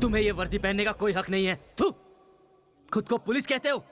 तुम्हें ये वर्दी पहनने का कोई हक नहीं है। थू, खुद को पुलिस कहते हो?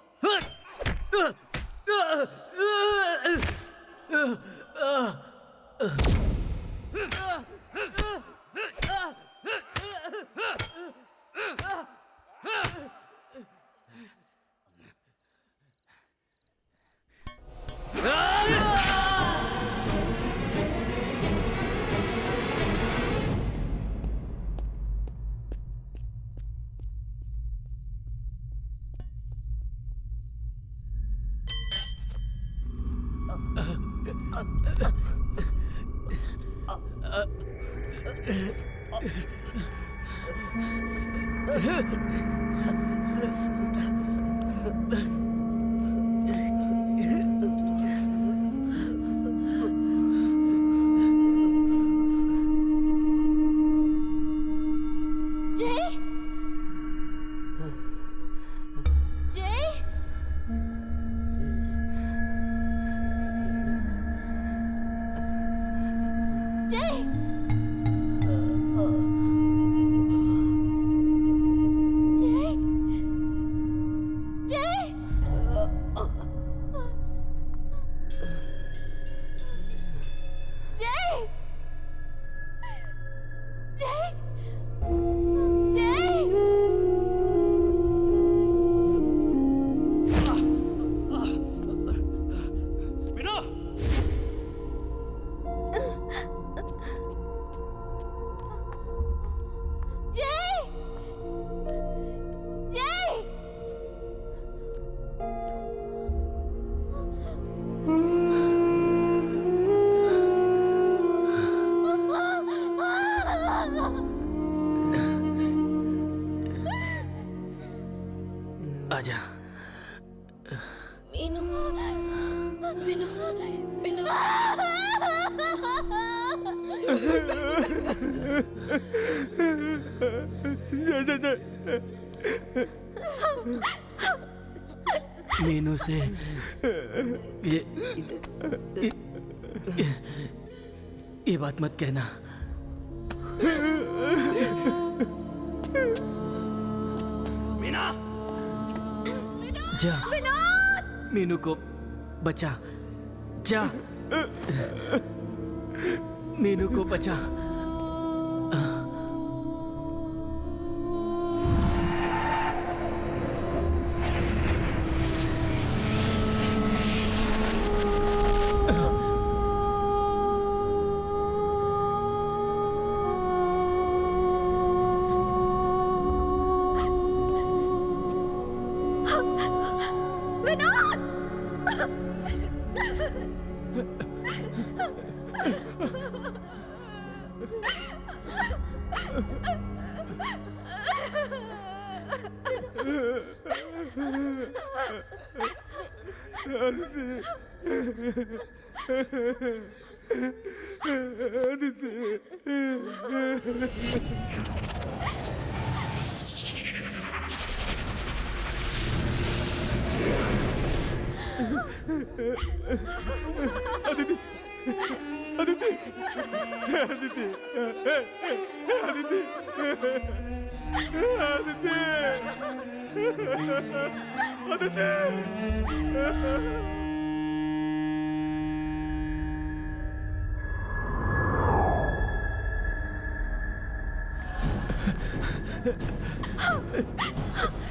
आजा। मीनू, मीनू, मीनू। जय। मीनू से ये बात मत कहना। मीना, जा, मीनू को बचा, जा, मीनू को बचा।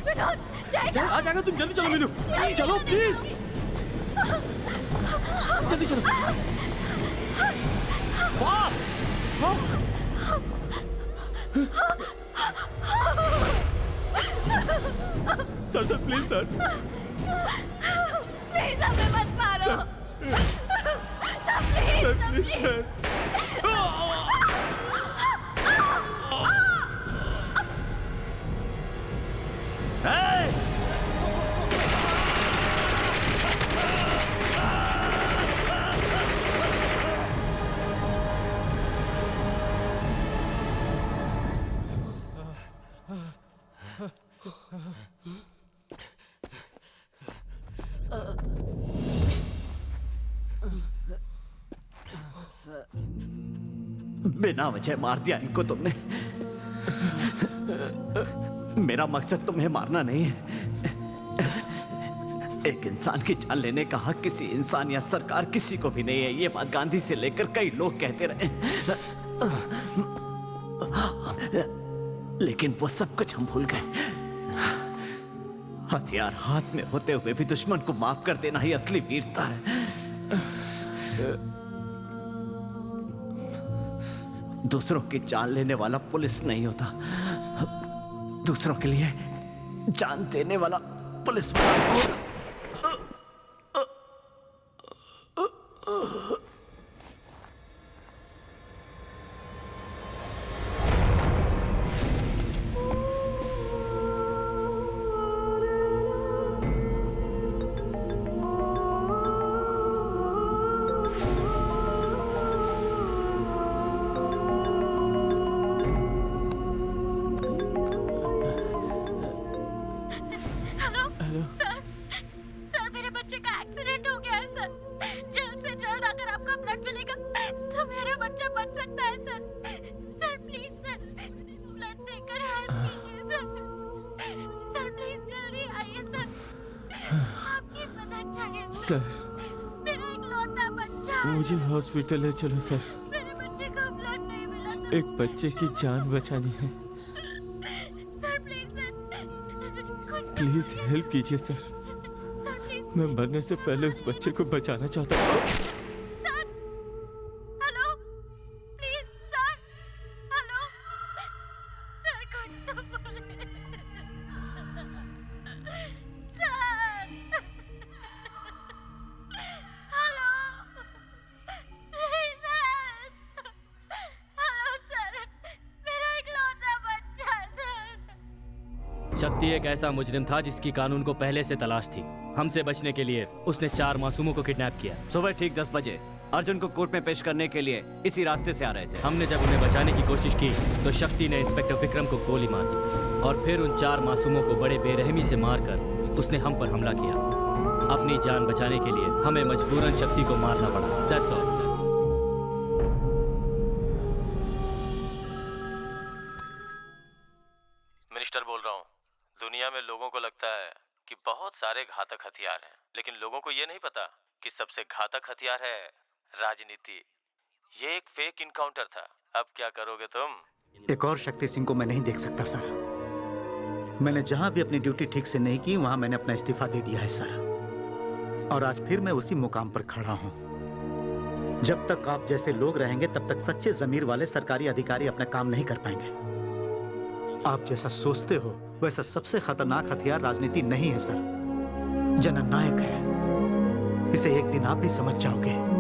विनोद, जय आ जाएगा, तुम जल्दी चलो मीनू, चलो प्लीज, जल्दी चलो। सर प्लीज सर, प्लीज हमें मत मारो सर, प्लीज सर। बिना वजह मार दिया इनको तुमने। मेरा मकसद तुम्हें मारना नहीं है। एक इंसान की जान लेने का हक किसी इंसान या सरकार किसी को भी नहीं है। ये बात गांधी से लेकर कई लोग कहते रहे, लेकिन वो सब कुछ हम भूल गए। हथियार हाथ में होते हुए भी दुश्मन को माफ कर देना ही असली वीरता है। दूसरों की जान लेने वाला पुलिस नहीं होता, दूसरों के लिए जान देने वाला पुलिस वाला। सर, मुझे हॉस्पिटल ले चलो सर। मेरे बच्चे को ब्लड नहीं मिला था। एक बच्चे की जान बचानी है। सर प्लीज प्लीज हेल्प कीजिए सर। मैं मरने से पहले उस बच्चे को बचाना चाहता हूँ। Hello, please sir, hello sir, कुछ तो बोले sir. Hello, please help. Hello sir, मेरा इकलौता बच्चा सर। शक्ति एक ऐसा मुजरिम था जिसकी कानून को पहले से तलाश थी। हमसे बचने के लिए उसने 4 मासूमों को किडनैप किया। सुबह ठीक 10 बजे अर्जुन को कोर्ट में पेश करने के लिए इसी रास्ते से आ रहे थे। हमने जब उन्हें बचाने की कोशिश की तो शक्ति ने इंस्पेक्टर विक्रम को गोली मार दी और फिर उन 4 मासूमों को बड़े बेरहमी से मारकर उसने हम पर हमला किया। अपनी जान बचाने के लिए हमें मजबूरन शक्ति को मारना पड़ा। That's all. मिनिस्टर बोल रहा हूँ। दुनिया में लोगों को लगता है कि बहुत सारे घातक हथियार हैं, लेकिन लोगों को ये नहीं पता कि सबसे घातक हथियार है राजनीति। ये एक फेक इनकाउंटर था। अब क्या करोगे तुम? एक और शक्ति सिंह को मैं नहीं देख सकता सर। मैंने जहां भी अपनी ड्यूटी ठीक से नहीं की वहां मैंने अपना इस्तीफा दे दिया है सर। और आज फिर मैं उसी मुकाम पर खड़ा हूं। जब तक आप जैसे लोग रहेंगे तब तक सच्चे ज़मीर वाले सरकारी अधिकारी अपना काम नहीं कर पाएंगे। आप जैसा सोचते हो वैसा सबसे खतरनाक हथियार राजनीति नहीं है सर। जननायक है। इसे एक दिन आप भी समझ जाओगे।